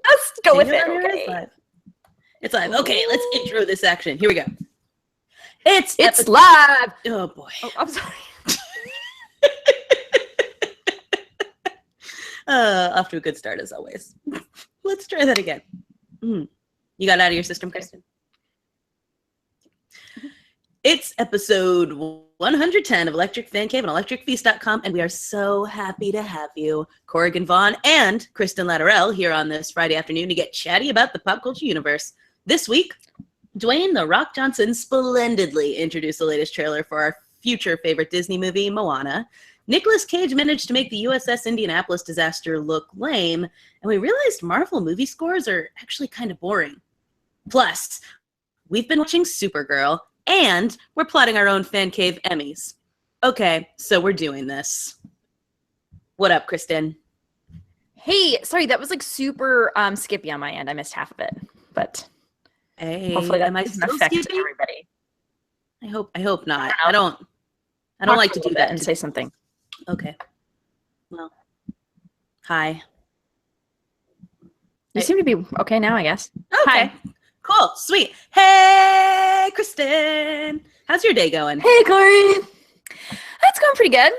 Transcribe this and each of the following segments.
Let's go with it. Okay. It's live. Okay, let's intro this action. Here we go. It's live. Oh boy. Oh, I'm sorry. Off to a good start as always. Let's try that again. You got it out of your system, Kristin? It's episode 110 of Electric Fancave and ElectricFeast.com, and we are so happy to have you, Corrigan Vaughn and Kristin Latterell, here on this Friday afternoon to get chatty about the pop culture universe. This week, Dwayne "The Rock" Johnson splendidly introduced the latest trailer for our future favorite Disney movie, Moana. Nicolas Cage managed to make the U.S.S. Indianapolis disaster look lame, and we realized Marvel movie scores are actually kind of boring. Plus, we've been watching Supergirl, and we're plotting our own Fancave Emmys. Okay, so we're doing this. What up, Kristin? Hey, sorry, that was like super skippy on my end. I missed half of it, but hopefully that doesn't affect everybody. I hope not. I don't like to do that and say something. Okay. Well, hi. You seem to be okay now, I guess. Okay. Hi. Cool. Sweet. Hey, Kristin. How's your day going? Hey, Corri. That's going pretty good.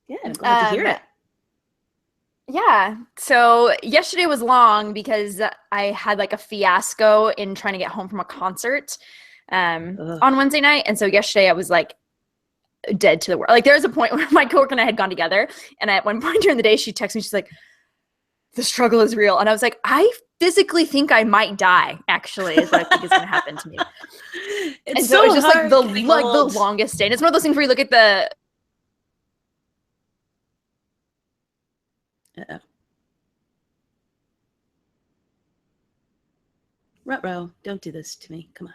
Yeah, I'm glad to hear it. Yeah. So yesterday was long because I had like a fiasco in trying to get home from a concert on Wednesday night. And so yesterday I was like dead to the world. Like there was a point where my coworker and I had gone together. And at one point during the day, she texted me, she's like, the struggle is real. And I was like, I physically think I might die, actually, is what I think is going to happen to me. It's and so it's just like the longest day. And it's one of those things where you look at the... Uh-oh. Ruh-roh, don't do this to me. Come on.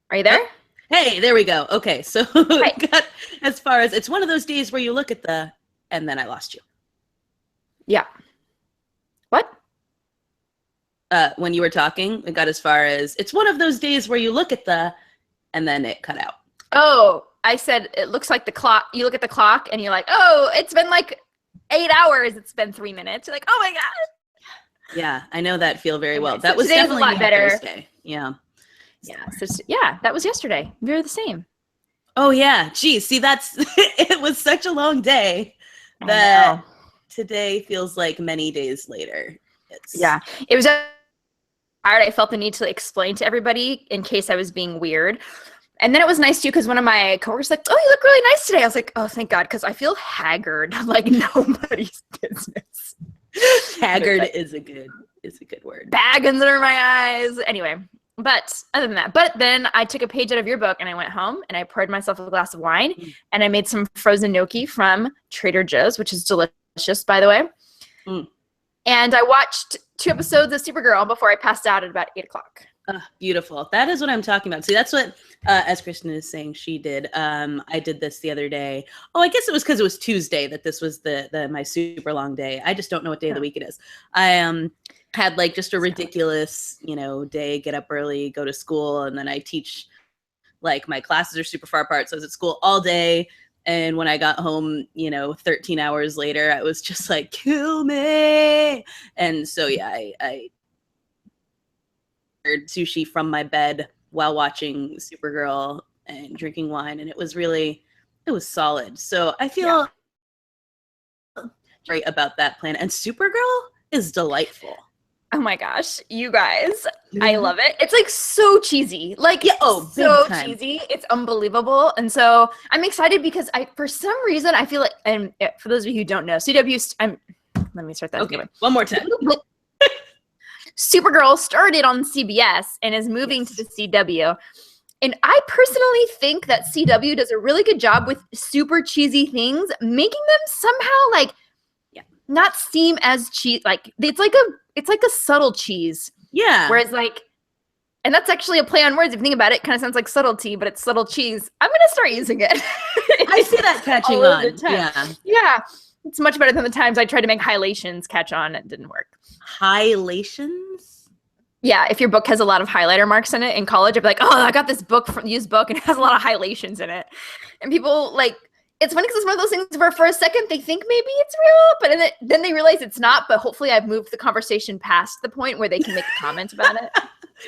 Are you there? Oh. Hey, there we go. Okay, so got as far as it's one of those days where you look at the, and then I lost you. Yeah. What? When you were talking, it got as far as it's one of those days where you look at the, and then it cut out. Oh, I said it looks like the clock. You look at the clock and you're like, oh, it's been like 8 hours. It's been 3 minutes. You're like, oh my god. Yeah, I know that feel very well. So that was definitely a lot better. Thursday. Yeah. Yeah. So yeah, that was yesterday. We were the same. Oh yeah. Geez, see that's it was such a long day that today feels like many days later. Yeah. It was hard. I felt the need to explain to everybody in case I was being weird. And then it was nice too because one of my coworkers was like, oh, you look really nice today. I was like, oh, thank God, because I feel haggard like nobody's business. Haggard is a good word. Bags under my eyes. Anyway. But other than that, but then I took a page out of your book and I went home and I poured myself a glass of wine and I made some frozen gnocchi from Trader Joe's, which is delicious, by the way. And I watched 2 episodes of Supergirl before I passed out at about 8 o'clock. Beautiful. That is what I'm talking about. See, that's what, as Kristin is saying, she did. I did this the other day. Oh, I guess it was because it was Tuesday that this was my super long day. I just don't know what day of the week it is. I had like just a ridiculous, day, get up early, go to school. And then I teach, like my classes are super far apart. So I was at school all day. And when I got home, 13 hours later, I was just like, kill me. And so, yeah, I ordered sushi from my bed while watching Supergirl and drinking wine. And it was solid. So I feel great about that plan. And Supergirl is delightful. Oh my gosh, you guys, I love it. It's like so cheesy, so cheesy. It's unbelievable. And so I'm excited because for some reason, I feel like, and for those of you who don't know, CW, let me start that again. One more time. Supergirl started on CBS and is moving to the CW. And I personally think that CW does a really good job with super cheesy things, making them somehow not seem as cheesy. Like it's like a subtle cheese. Yeah. Whereas and that's actually a play on words. If you think about it, it kind of sounds like subtlety, but it's subtle cheese. I'm going to start using it. I see that catching on. Yeah. Yeah. It's much better than the times I tried to make highlightations catch on. It didn't work. Highlightations? Yeah. If your book has a lot of highlighter marks in it in college, I'd be like, oh, I got this used book and it has a lot of highlightations in it. And people it's funny because it's one of those things where for a second they think maybe it's real, but then they realize it's not. But hopefully I've moved the conversation past the point where they can make a comment about it.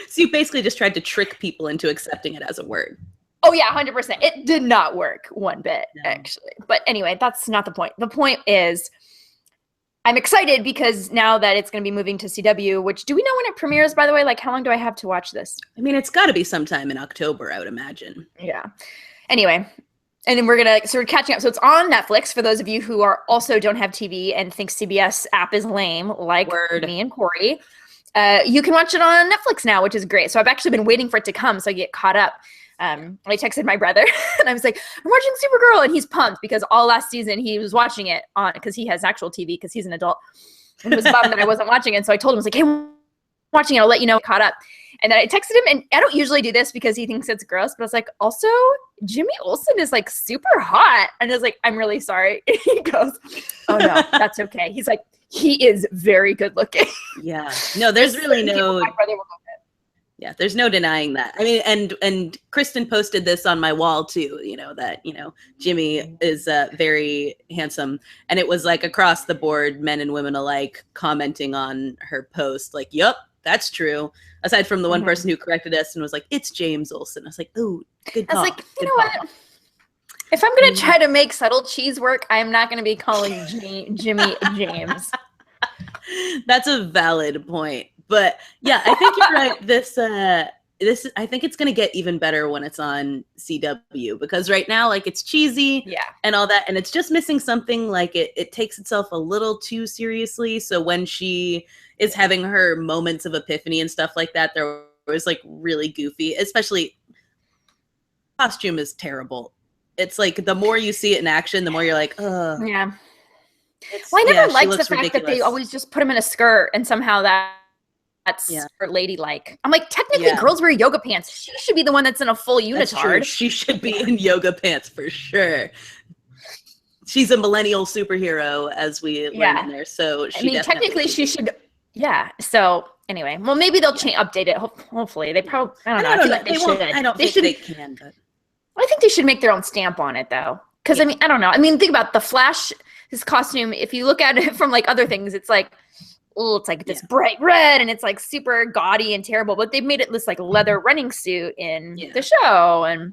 So you basically just tried to trick people into accepting it as a word. Oh yeah, 100%. It did not work one bit, actually. But anyway, that's not the point. The point is I'm excited because now that it's going to be moving to CW, which do we know when it premieres, by the way? Like, how long do I have to watch this? I mean, it's got to be sometime in October, I would imagine. Yeah. Anyway, and then we're catching up. So it's on Netflix for those of you who also don't have TV and think CBS app is lame, like me and Corri. You can watch it on Netflix now, which is great. So I've actually been waiting for it to come so I get caught up. I texted my brother and I was like, I'm watching Supergirl, and he's pumped because all last season he was watching it on because he has actual TV because he's an adult. And he was bummed that I wasn't watching it. So I told him, I was like, hey, I'm watching it. I'll let you know, caught up. And then I texted him, and I don't usually do this because he thinks it's gross, but I was like, also, Jimmy Olsen is like super hot. And I was like, I'm really sorry. And he goes, oh no, that's okay. He's like, he is very good looking. Yeah. No, there's really no. Yeah, there's no denying that. I mean, and Kristin posted this on my wall too, that, Jimmy is very handsome. And it was like across the board, men and women alike commenting on her post, like, yep, that's true. Aside from the one person who corrected us and was like, it's James Olsen. I was like, oh, good call. I was like, you know what? If I'm going to try to make Subtlecheese work, I'm not going to be calling Jimmy James. That's a valid point. But yeah, I think you're right. I think it's gonna get even better when it's on CW, because right now, like, it's cheesy, and all that, and it's just missing something. Like it takes itself a little too seriously. So when she is having her moments of epiphany and stuff like that, there was like really goofy. Especially, costume is terrible. It's like the more you see it in action, the more you're like, ugh. Yeah. Well, I never liked the fact that they always just put him in a skirt and somehow that's ladylike. I'm like, technically, girls wear yoga pants. She should be the one that's in a full unitard. She should be in yoga pants for sure. She's a millennial superhero, as we learned in there. So technically, she should. Yeah. So anyway, well, maybe they'll update it. Hopefully, they probably. I don't know. I feel like they should. I don't think they can. But I think they should make their own stamp on it, though. Because I mean, I don't know. I mean, think about the Flash. His costume. If you look at it from like other things, it's like. Oh, it's like this bright red and it's like super gaudy and terrible, but they've made it this like leather running suit in the show. And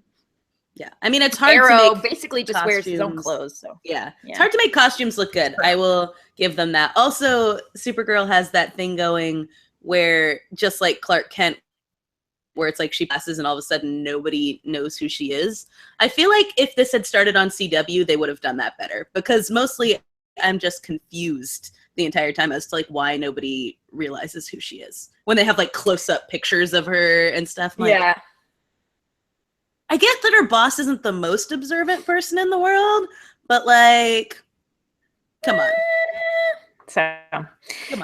I mean, it's hard Arrow to make basically just wears his own clothes. So it's hard to make costumes look good. I will give them that. Also, Supergirl has that thing going where, just like Clark Kent, where it's like she passes and all of a sudden nobody knows who she is. I feel like if this had started on CW, they would have done that better, because mostly I'm just confused the entire time as to like why nobody realizes who she is when they have like close-up pictures of her and stuff. Like, I get that her boss isn't the most observant person in the world, but like, come on. So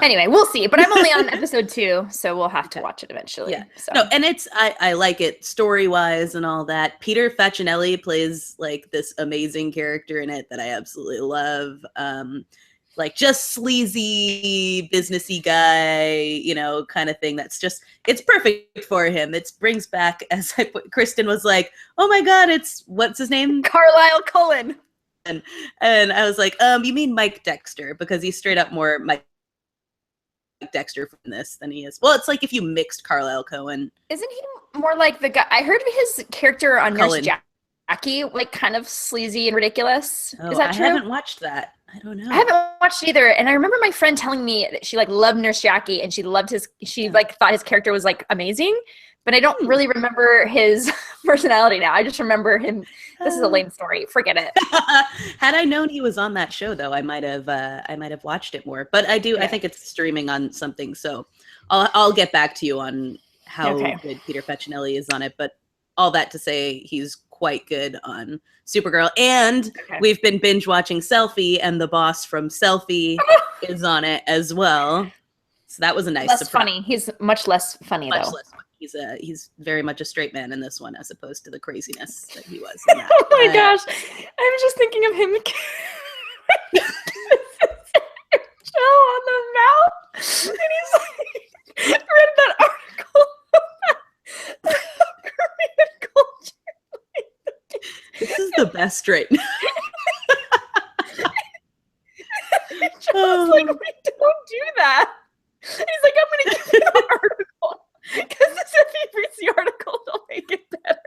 anyway, we'll see. But I'm only on episode 2, so we'll have to watch it eventually. Yeah. So. No, and it's I like it story-wise and all that. Peter Facinelli plays like this amazing character in it that I absolutely love. Like just sleazy, businessy guy, kind of thing. That's just, it's perfect for him. It brings back, as Kristin was like, oh my God, what's his name? Carlisle Cullen. And I was like, you mean Mike Dexter? Because he's straight up more Mike Dexter from this than he is. Well, it's like if you mixed Carlisle Cohen. Isn't he more like the guy? I heard his character on Nurse Jackie, like kind of sleazy and ridiculous. Oh, is that true? I haven't watched that. I don't know. I haven't watched either. And I remember my friend telling me that she like loved Nurse Jackie and she loved like thought his character was like amazing. But I don't really remember his personality now. I just remember him. This is a lame story. Forget it. Had I known he was on that show, though, I might have watched it more. But I do. I think it's streaming on something. So I'll get back to you on how good Peter Facinelli is on it. But all that to say, he's quite good on Supergirl. And we've been binge watching Selfie, and the boss from Selfie is on it as well. So that was a nice surprise. Funny. He's much less funny, though. Less funny. He's very much a straight man in this one, as opposed to the craziness that he was in that. Oh my gosh. I was just thinking of him shell on the mouth. And he's like, read that article about Korean culture. This is the best right now. Joe's like, we don't do that. And he's like, I'm going to give you an article. Because if he reads the article, it'll make it better.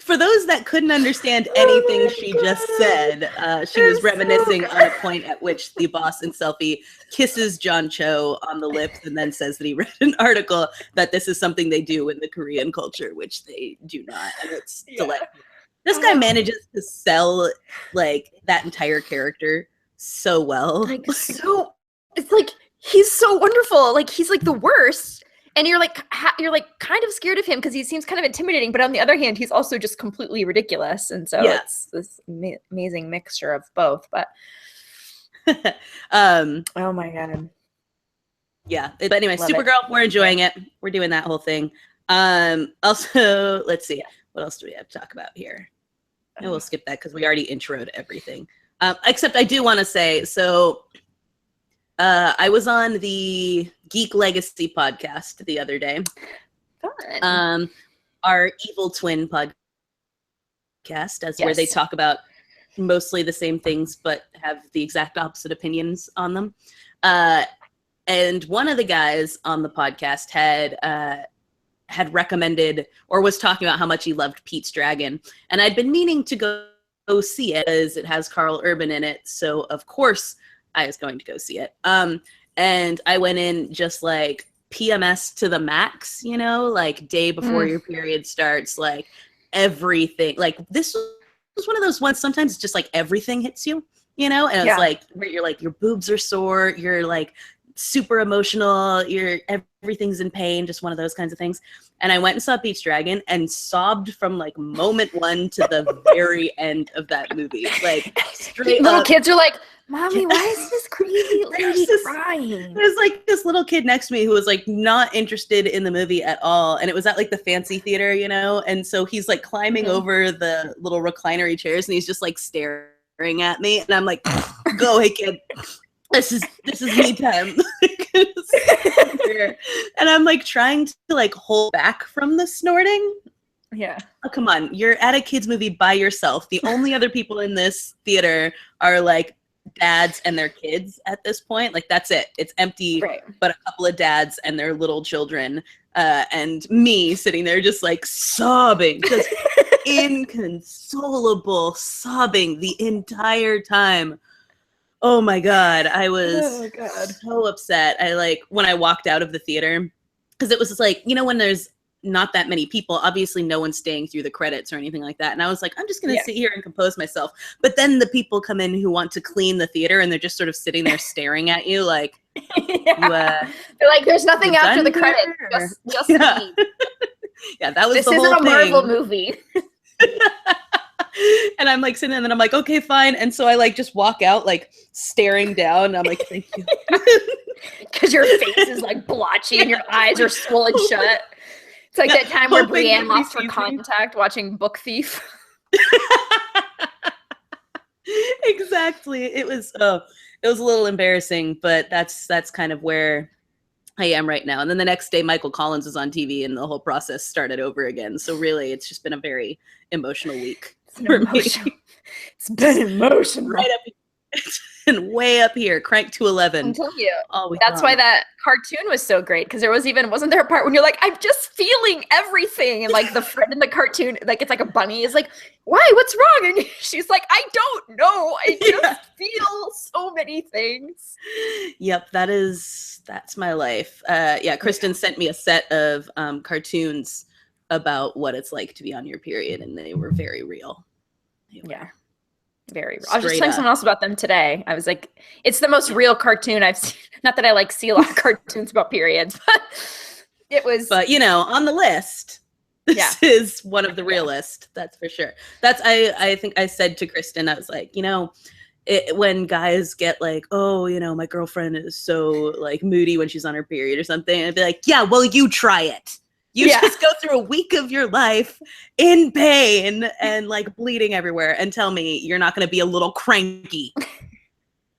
For those that couldn't understand anything she just said, she was reminiscing on a point at which the boss in Selfie kisses John Cho on the lips and then says that he read an article that this is something they do in the Korean culture, which they do not. And it's delightful. This guy manages to sell like that entire character so well. Like, so it's like he's so wonderful. Like he's like the worst. And you're like kind of scared of him because he seems kind of intimidating, but on the other hand, he's also just completely ridiculous. And so it's this amazing mixture of both. But oh my god, yeah. But anyway, Supergirl, we're enjoying it. We're doing that whole thing. Also, let's see, what else do we have to talk about here? And we'll skip that because we already introed everything. Except I do want to say so. I was on the Geek Legacy podcast the other day. Fun. Our Evil Twin podcast, where they talk about mostly the same things, but have the exact opposite opinions on them. And one of the guys on the podcast had recommended or was talking about how much he loved Pete's Dragon. And I'd been meaning to go see it as it has Carl Urban in it. So, of course, I was going to go see it. And I went in just like PMS to the max, you know, like day before your period starts, like everything. Like this was one of those ones, sometimes it's just like everything hits you, you know? And it's like where you're like, your boobs are sore, you're like super emotional, everything's in pain, just one of those kinds of things. And I went and saw Pete's Dragon and sobbed from like moment one to the very end of that movie. Like straight little up. Kids are like, Mommy, why is this crazy lady crying? There's like this little kid next to me who was like not interested in the movie at all. And it was at like the fancy theater, you know? And so he's like climbing over the little reclinery chairs and he's just like staring at me. And I'm like, go ahead, kid. This is me time. And I'm like trying to like hold back from the snorting. Yeah. Oh, come on. You're at a kid's movie by yourself. The only other people in this theater are like dads and their kids at this point. Like that's it. It's empty, but a couple of dads and their little children, and me sitting there just like sobbing, just inconsolable sobbing the entire time. Oh my god, I was so upset. I like when I walked out of the theater, because it was just like, you know, when there's not that many people, obviously no one's staying through the credits or anything like that. And I was like, I'm just going to sit here and compose myself. But then the people come in who want to clean the theater and they're just sort of sitting there staring at you like, they're like, there's nothing after the credits. Just me. Yeah, that was this the whole isn't a thing. Marvel movie. And I'm like sitting there and then I'm like, okay, fine. And so I like just walk out like staring down. And I'm like, thank you. Because your face is like blotchy and your eyes are swollen shut. It's like that time where Brienne lost her contact watching Book Thief. Exactly. It was a little embarrassing, but that's kind of where I am right now. And then the next day, Michael Collins was on TV and the whole process started over again. So really, it's just been a very emotional week. It's been emotional. Right up and way up here, crank to 11. I'm telling you. That's why that cartoon was so great, because wasn't there a part when you're like, I'm just feeling everything, and like the friend in the cartoon, like it's like a bunny is like, why? What's wrong? And she's like, I don't know. I just feel so many things. Yep, that's my life. Kristin sent me a set of cartoons about what it's like to be on your period, and they were very real. Very real. I was just telling someone else about them today. I was like, it's the most real cartoon I've seen. Not that I like see a lot of cartoons about periods, but it was. But you know, on the list, this is one of the realest. That's for sure. I think I said to Kristin, I was like, you know, when guys get like, oh, you know, my girlfriend is so like moody when she's on her period or something, I'd be like, yeah, well, you try it. You just go through a week of your life in pain and like bleeding everywhere and tell me you're not going to be a little cranky.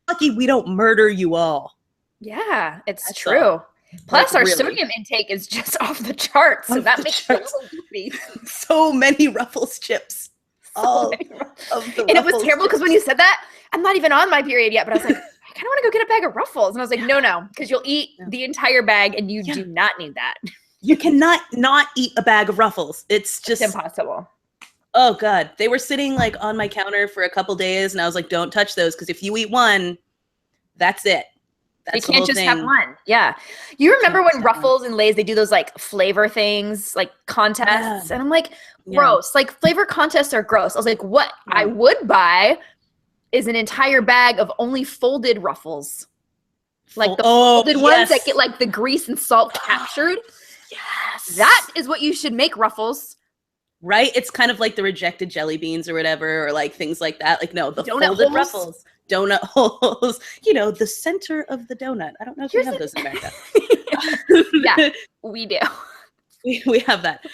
Lucky we don't murder you all. Yeah, it's true. Plus, our sodium intake is just off the charts, so that makes it a little goofy. So many Ruffles chips all many of the and it was Ruffles terrible because when you said that, I'm not even on my period yet, but I was like, I kind of want to go get a bag of Ruffles. And I was like, no, because you'll eat the entire bag and you do not need that. You cannot not eat a bag of Ruffles. It's just impossible. Oh God. They were sitting like on my counter for a couple days and I was like, don't touch those because if you eat one, that's it. That's you can't just have one. Yeah. You remember when Ruffles and Lay's, they do those like flavor things, like contests. And I'm like, gross. Like flavor contests are gross. I was like, what I would buy is an entire bag of only folded Ruffles. Like the folded ones that get like the grease and salt captured. Yes. That is what you should make, Ruffles. Right? It's kind of like the rejected jelly beans or whatever, or like things like that. Like, no, the donut folded holes. Ruffles. Donut holes. You know, the center of the donut. I don't know if we have those in America. Yeah, we do. We have that.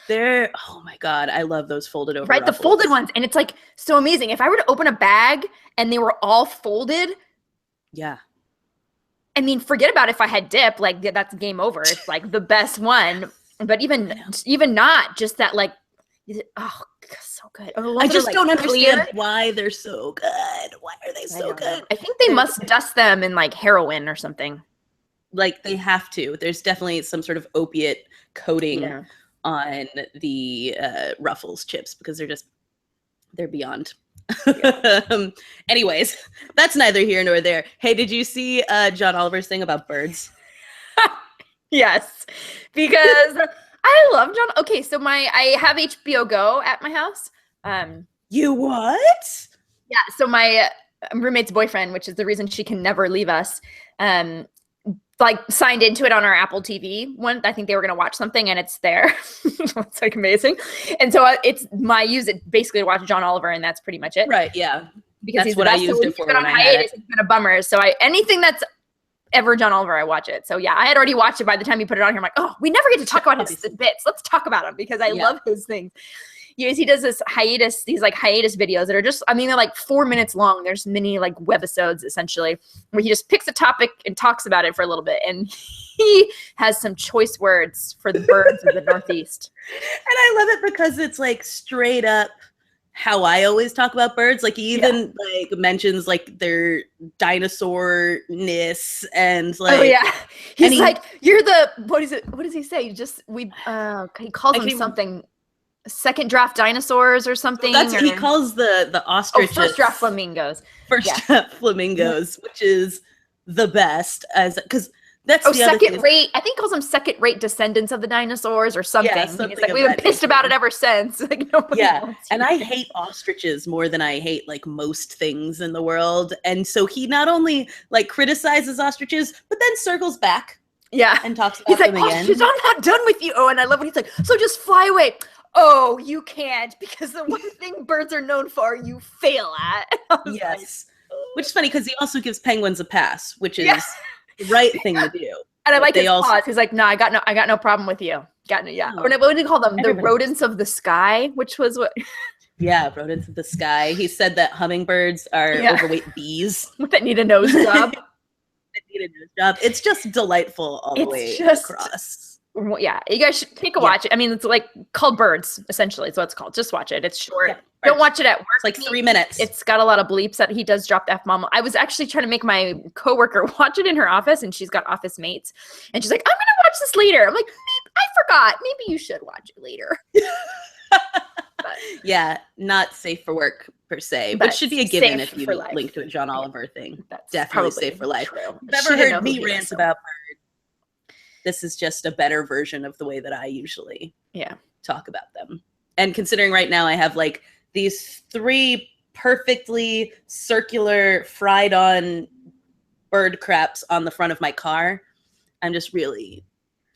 They're, oh my God, I love those folded over Ruffles. The folded ones. And it's like so amazing. If I were to open a bag and they were all folded. Yeah. I mean, forget about if I had dip, like that's game over. It's like the best one. But even not just that, like, oh, so good. I just don't understand why they're so good. Why are they so good? I think they must dust them in like heroin or something. Like they have to. There's definitely some sort of opiate coating on the Ruffles chips because they're beyond. Anyways, that's neither here nor there. Hey, did you see John Oliver's thing about birds? Yes, because I love John. Okay, so I have HBO Go at my house. You what? Yeah, so my roommate's boyfriend, which is the reason she can never leave us, like signed into it on our Apple TV. I think they were going to watch something and it's there. It's like amazing. And so I use it basically to watch John Oliver and that's pretty much it. Right, yeah. Because he's what I used it for when I had it. It's been a bummer. So anything that's ever John Oliver, I watch it. So yeah, I had already watched it by the time you put it on here. I'm like, oh, we never get to talk about his bits. Let's talk about him because I love his things. He does these hiatus videos that are just, I mean, they're like 4 minutes long. There's mini like webisodes essentially where he just picks a topic and talks about it for a little bit. And he has some choice words for the birds of the Northeast. And I love it because it's like straight up how I always talk about birds. Like he even like mentions like their dinosaur-ness and like. Oh yeah. He's like, you're the, what does he say? He calls them something. Second draft dinosaurs or something. He calls the ostriches. First draft flamingos. Draft flamingos, which is the best because that's the second rate. I think he calls them second rate descendants of the dinosaurs or something. Yeah, something like we've been pissed about it ever since. Like and I hate ostriches more than I hate like most things in the world. And so he not only like criticizes ostriches, but then circles back. Yeah, and talks about them again. Ostriches, I'm not done with you. Oh, and I love when he's like, so just fly away. Oh, you can't because the one thing birds are known for, you fail at. Yes. Which is funny because he also gives penguins a pass, which is the right thing to do. And I like his pause. He's like, no, I got no problem with you. Or what do you call them? The rodents of the sky, which was what? Yeah, rodents of the sky. He said that hummingbirds are overweight bees. That need a nose job. It's just delightful all the way across. Yeah, you guys should take a watch. I mean, it's like called Birds, essentially. It's what it's called. Just watch it. It's short. Don't watch it at work. It's like 3 minutes. It's got a lot of bleeps that he does drop the F-bomb. I was actually trying to make my coworker watch it in her office, and she's got office mates. And she's like, I'm going to watch this later. I'm like, I forgot. Maybe you should watch it later. Yeah, not safe for work per se, but should be a given if you link to a John Oliver thing. That's definitely safe for life. True. You've ever heard me rant about birds? This is just a better version of the way that I usually talk about them. And considering right now I have like these 3 perfectly circular fried on bird craps on the front of my car, I'm just really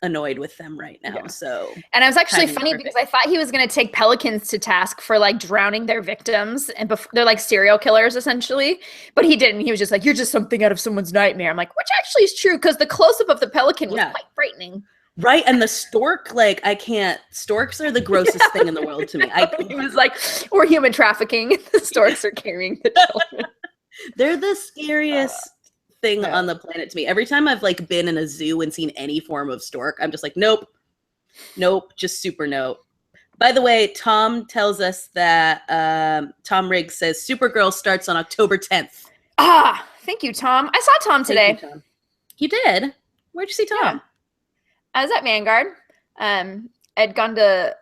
annoyed with them right now. So, and it was actually funny because I thought he was going to take pelicans to task for like drowning their victims, and they're like serial killers essentially, but he didn't. He was just like, you're just something out of someone's nightmare. I'm like, which actually is true because the close-up of the pelican was quite frightening. Right, and the stork, like I can't. Storks are the grossest thing in the world to me. He was like, or human trafficking. The storks are carrying the children. They're the scariest thing on the planet to me. Every time I've like been in a zoo and seen any form of stork, I'm just like, nope, just super no. By the way, Tom tells us that Tom Riggs says Supergirl starts on October 10th. Ah, thank you, Tom. I saw Tom today. Thank you, Tom. You did? Where'd you see Tom? Yeah. I was at Vanguard. I'd gone to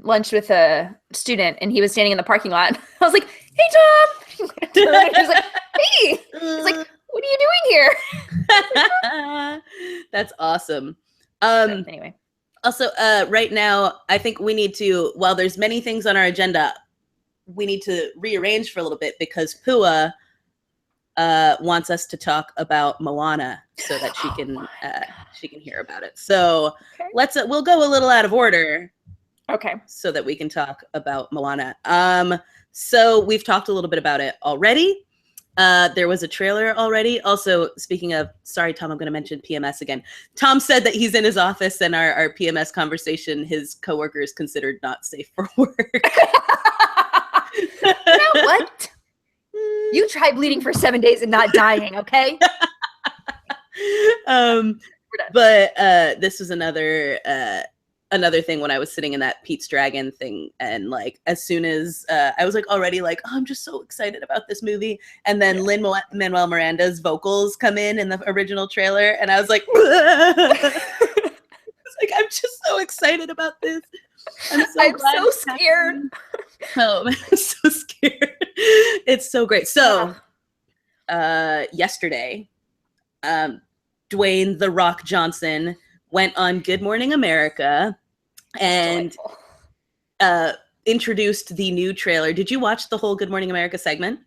lunch with a student, and he was standing in the parking lot. I was like, "Hey, Tom!" He was like, "Hey!" He's like, "What are you doing here?" That's awesome. So, anyway. Also, right now, I think we need to, while there's many things on our agenda, we need to rearrange for a little bit because Pua wants us to talk about MOANA so that she can hear about it. So we'll go a little out of order. Okay. So that we can talk about MOANA. So we've talked a little bit about it already. There was a trailer already. Also, speaking of, sorry, Tom, I'm going to mention PMS again. Tom said that he's in his office and our PMS conversation, his coworker is considered not safe for work. You know what? You try bleeding for 7 days and not dying, okay? But this was another thing when I was sitting in that Pete's Dragon thing, and like as soon as I was like already like, oh, I'm just so excited about this movie, and then Lin-Manuel Miranda's vocals come in the original trailer, and I was like, like I'm just so excited about this. I'm so scared. Oh, I'm so scared. It's so great. So yesterday, Dwayne "The Rock" Johnson went on Good Morning America and introduced the new trailer. Did you watch the whole Good Morning America segment?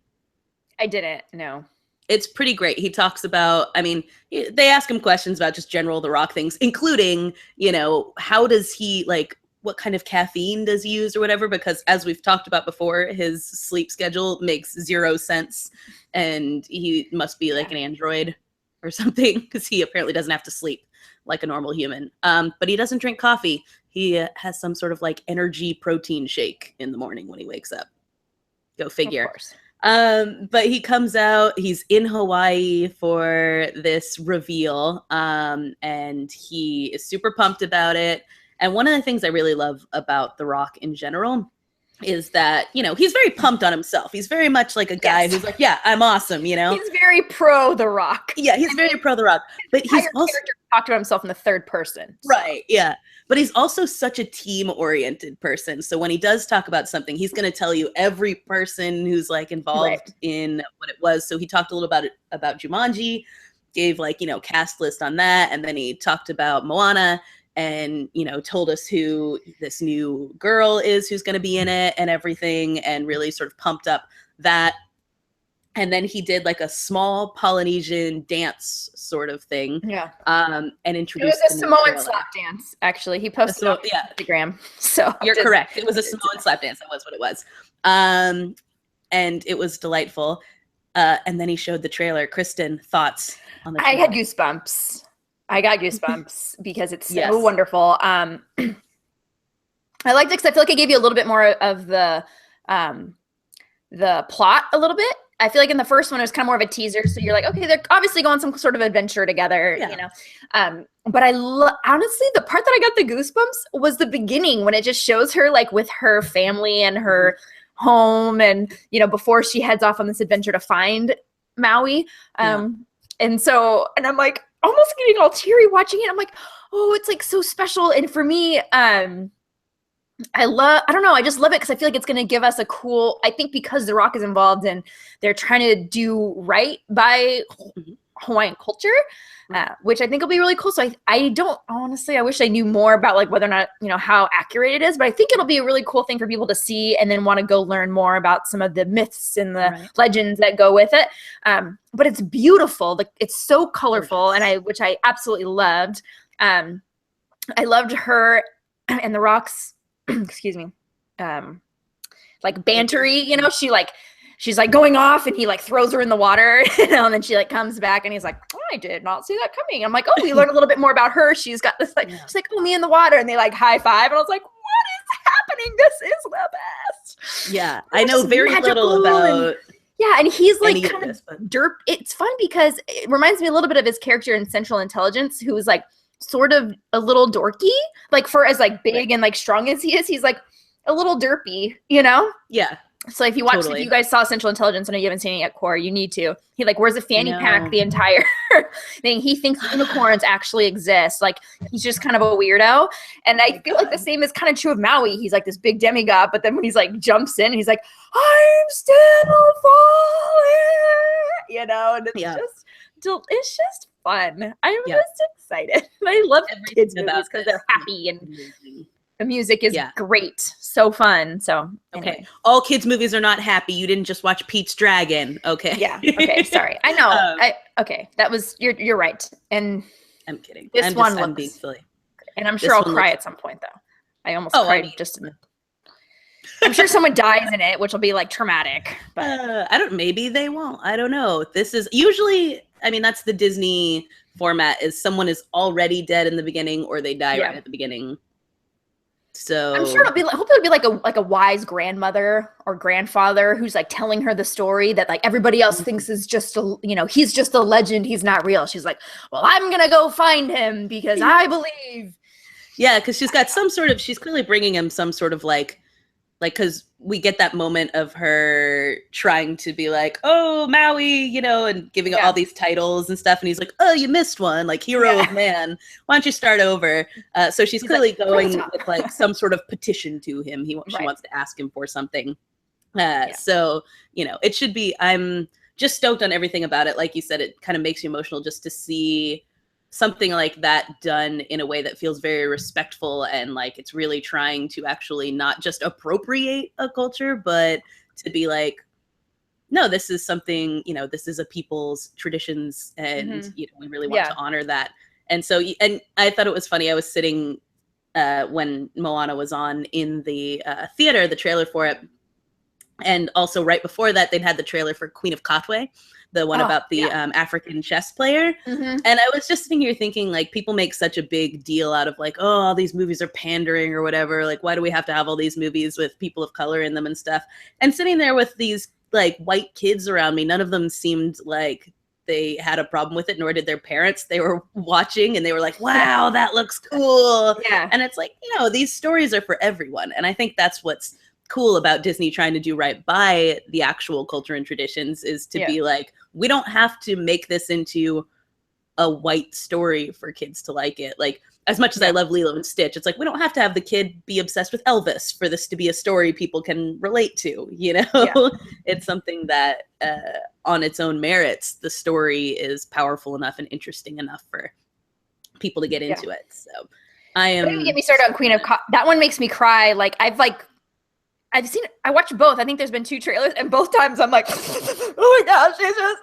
I didn't, no. It's pretty great. He talks about, I mean, they ask him questions about just general The Rock things, including, you know, how does he, like, what kind of caffeine does he use or whatever? Because as we've talked about before, his sleep schedule makes 0 sense, and he must be like an android or something because he apparently doesn't have to sleep like a normal human. But he doesn't drink coffee. He has some sort of like energy protein shake in the morning when he wakes up. Go figure. Of course. But he comes out, he's in Hawaii for this reveal, and he is super pumped about it. And one of the things I really love about The Rock in general is that, you know, he's very pumped on himself. He's very much like a guy who's like, yeah, I'm awesome, you know? He's very pro The Rock. Yeah, he's very pro The Rock. But he's also talked about himself in the third person. So. Right, yeah. But he's also such a team-oriented person. So when he does talk about something, he's going to tell you every person who's like involved in what it was. So he talked a little about Jumanji, gave like, you know, cast list on that. And then he talked about MOANA and, you know, told us who this new girl is who's going to be in it and everything, and really sort of pumped up that. And then he did like a small Polynesian dance sort of thing. Yeah. And introduced it was a Samoan slap dance, actually. He posted on Instagram. So you're correct. It was a Samoan slap dance. That was what it was. And it was delightful. And then he showed the trailer. Kristin, thoughts on the trailer? I had goosebumps. I got goosebumps because it's so wonderful. I liked it because I feel like it gave you a little bit more of the plot a little bit. I feel like in the first one, it was kind of more of a teaser. So you're like, okay, they're obviously going some sort of adventure together, you know? But honestly, the part that I got the goosebumps was the beginning when it just shows her like with her family and her home and, you know, before she heads off on this adventure to find Maui. And I'm like almost getting all teary watching it. I'm like, oh, it's like so special. And for me, I don't know. I just love it because I feel like it's going to give us a cool, I think because The Rock is involved and they're trying to do right by Hawaiian culture, which I think will be really cool. So I don't, honestly, I wish I knew more about like whether or not, you know, how accurate it is, but I think it'll be a really cool thing for people to see and then want to go learn more about some of the myths and the legends that go with it. But it's beautiful. Like it's so colorful which I absolutely loved. I loved her and The Rock's, excuse me, like bantery, you know, she's like going off and he like throws her in the water, you know, and then she like comes back and he's like, oh, I did not see that coming. I'm like, oh, we learned a little bit more about her. She's got this like, she's like, oh, me in the water. And they like high five. And I was like, what is happening? This is the best. Yeah. I know very little about. And he's like kind of derp. It's fun because it reminds me a little bit of his character in Central Intelligence, who was like sort of a little dorky, like for as like big and like strong as he is, he's like a little derpy, you know? Yeah. So if you watch, if you guys saw Central Intelligence, I know you haven't seen it yet, Corri, you need to. He like wears a fanny pack the entire thing. He thinks unicorns actually exist. Like he's just kind of a weirdo. And I feel like the same is kind of true of Maui. He's like this big demigod, but then when he's like jumps in, he's like, I'm still falling, you know, and it's just fun. I'm just excited. I love kids movies because they're happy and the music is great. So fun. So anyway. Okay. All kids movies are not happy. You didn't just watch Pete's Dragon. Okay. Yeah. Okay. Sorry. I know. Okay. That was, you're right. And I'm kidding. I'm being silly. And I'm sure I'll cry at some point though. I almost cried just in the, I'm sure someone dies in it, which will be like traumatic, but maybe they won't. I don't know. This is usually, I mean, that's the Disney format, is someone is already dead in the beginning or they die right at the beginning. So I'm sure it'll be like, hopefully it'll be like a wise grandmother or grandfather who's like telling her the story that like everybody else thinks is just a, you know, he's just a legend, he's not real. She's like, well, I'm gonna go find him because I believe. Yeah, because she's got some sort of, she's clearly bringing him some sort of like, because we get that moment of her trying to be like, oh, Maui, you know, and giving all these titles and stuff. And he's like, oh, you missed one, like hero of man. Why don't you start over? So she's clearly like, going with like some sort of petition to him. She wants to ask him for something. So, you know, it should be, I'm just stoked on everything about it. Like you said, it kind of makes you emotional just to see something like that done in a way that feels very respectful and like it's really trying to actually not just appropriate a culture, but to be like, no, this is something, you know, this is a people's traditions and, you know, we really want to honor that. And so, and I thought it was funny. I was sitting when MOANA was on in the theater, the trailer for it. And also right before that, they'd had the trailer for Queen of Katwe, the one about the African chess player. And I was just sitting here thinking, like, people make such a big deal out of like, oh, all these movies are pandering or whatever. Like, why do we have to have all these movies with people of color in them and stuff? And sitting there with these like white kids around me, none of them seemed like they had a problem with it, nor did their parents. They were watching and they were like, wow, that looks cool. Yeah. And it's like, you know, these stories are for everyone. And I think that's what's cool about Disney trying to do right by the actual culture and traditions, is to be like, we don't have to make this into a white story for kids to like it. Like, as much as I love Lilo and Stitch, it's like, we don't have to have the kid be obsessed with Elvis for this to be a story people can relate to, you know? It's something that on its own merits, the story is powerful enough and interesting enough for people to get into it. So I am. Don't even get me started on Queen of that one makes me cry. Like I watched both. I think there's been 2 trailers, and both times I'm like, oh my gosh, she's just,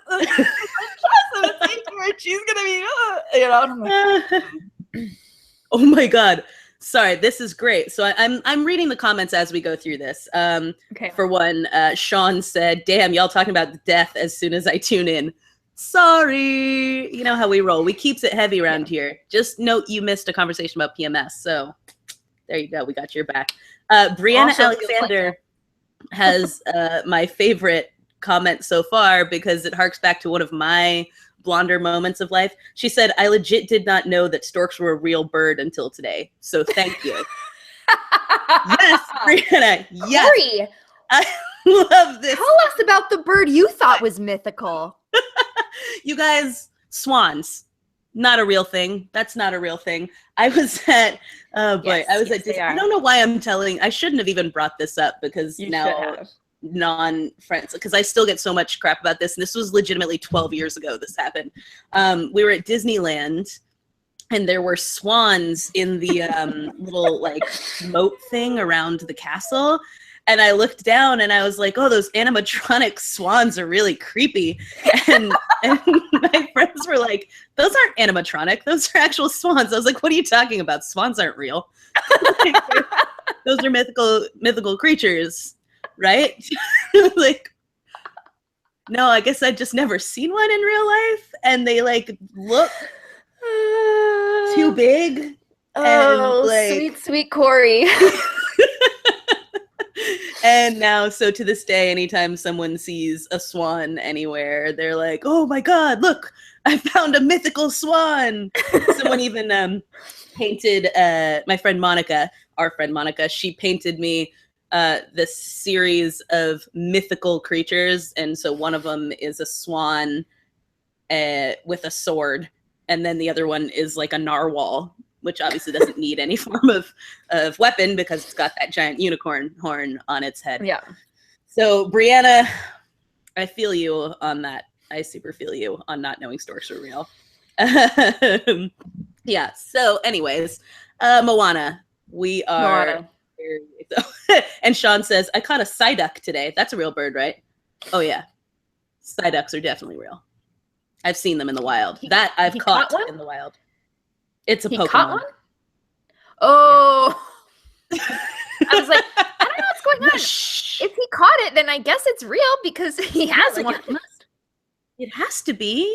she's gonna be, you know. I'm like, oh my God. Sorry, this is great. So I'm reading the comments as we go through this. For one, Sean said, damn, y'all talking about death as soon as I tune in. Sorry. You know how we roll. We keeps it heavy around here. Just note you missed a conversation about PMS. So there you go. We got your back. Brianna Alexander has my favorite comment so far, because it harks back to one of my blonder moments of life. She said, I legit did not know that storks were a real bird until today. So thank you. Yes, Brianna. Yes. Corri, I love this. Tell us about the bird you thought was mythical. You guys, swans. Not a real thing. That's not a real thing. I was at, I don't know why I'm telling, I shouldn't have even brought this up, because now non-friends, because I still get so much crap about this. And this was legitimately 12 years ago this happened. We were at Disneyland, and there were swans in the little like moat thing around the castle. And I looked down and I was like, oh, those animatronic swans are really creepy. And my friends were like, those aren't animatronic. Those are actual swans. I was like, what are you talking about? Swans aren't real. Like, those are mythical creatures, right? Like, no, I guess I'd just never seen one in real life. And they like look too big. Oh, and, like, sweet Corri. And now, so to this day, anytime someone sees a swan anywhere, they're like, oh my God, look, I found a mythical swan. Someone even painted my friend Monica, our friend Monica, she painted me this series of mythical creatures. And so one of them is a swan with a sword. And then the other one is like a narwhal, which obviously doesn't need any form of weapon because it's got that giant unicorn horn on its head. Yeah. So, Brianna, I feel you on that. I super feel you on not knowing storks are real. Yeah, so anyways, Moana. We are... Moana. And Sean says, I caught a psyduck today. That's a real bird, right? Oh, yeah. Psyducks are definitely real. I've seen them in the wild. That I've caught in the wild. It's a Pokemon. Caught one? Oh. Yeah. I was like, I don't know what's going on. If he caught it, then I guess it's real because he has one. It has to be.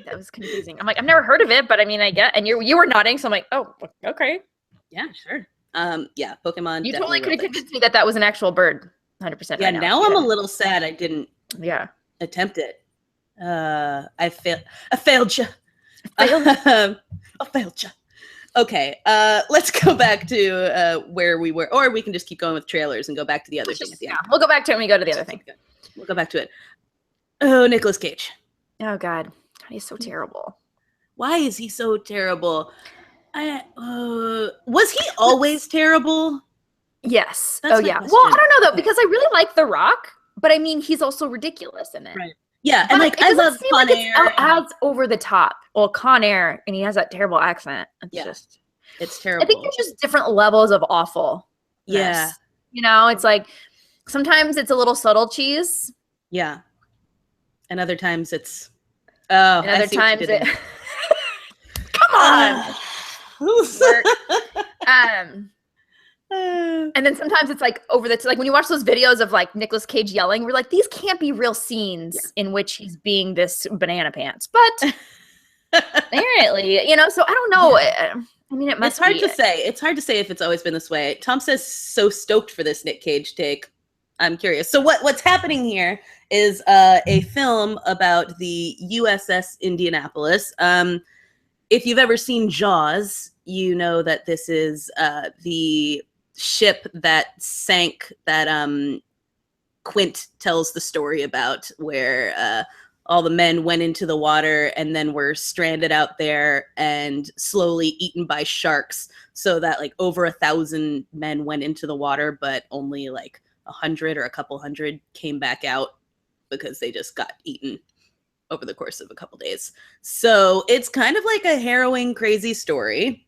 That was confusing. I'm like, I've never heard of it, but I mean, I get. And you were nodding, so I'm like, oh, okay. Yeah, sure. Yeah, Pokemon. You totally could have convinced me that was an actual bird. 100%. Yeah, now I'm a little sad I didn't. Yeah. Attempt it. I failed you. I failed you. Okay, let's go back to where we were, or we can just keep going with trailers and go back to the other thing at the end. We'll go back to it when we go to the other thing. We'll go back to it. Oh, Nicolas Cage. Oh God, he's so terrible. Why is he so terrible? Was he always terrible? Yes. That's yeah. Question. Well, I don't know though, because I really like The Rock, but I mean, he's also ridiculous in it. Right. Yeah, but and like I love Con Air. It's as over the top. Well, Con Air, and he has that terrible accent. It's terrible. I think there's just different levels of awful. Yeah. You know, it's like sometimes it's a little subtle cheese. Yeah. And other times it's and other times it come on. And then sometimes it's like over the like when you watch those videos of like Nicolas Cage yelling, we're like, these can't be real scenes in which he's being this banana pants. But apparently, you know, so I don't know. Yeah. I mean, it must It's hard to say. It's hard to say if it's always been this way. Tom says so stoked for this Nick Cage take. I'm curious. So what's happening here is a film about the U.S.S. Indianapolis. If you've ever seen Jaws, you know that this is the ship that sank that Quint tells the story about, where all the men went into the water and then were stranded out there and slowly eaten by sharks, so that like over 1,000 men went into the water, but only like 100 or a couple hundred came back out because they just got eaten over the course of a couple days. So it's kind of like a harrowing, crazy story.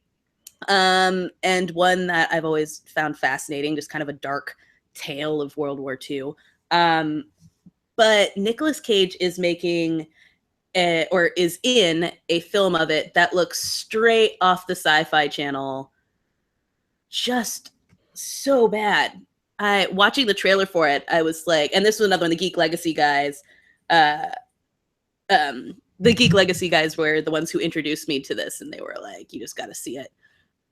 And one that I've always found fascinating, just kind of a dark tale of World War II. But Nicolas Cage is making or is in a film of it that looks straight off the Sci-Fi Channel. Just so bad. Watching the trailer for it, I was like, and this was another one, the Geek Legacy guys. The Geek Legacy guys were the ones who introduced me to this, and they were like, you just got to see it.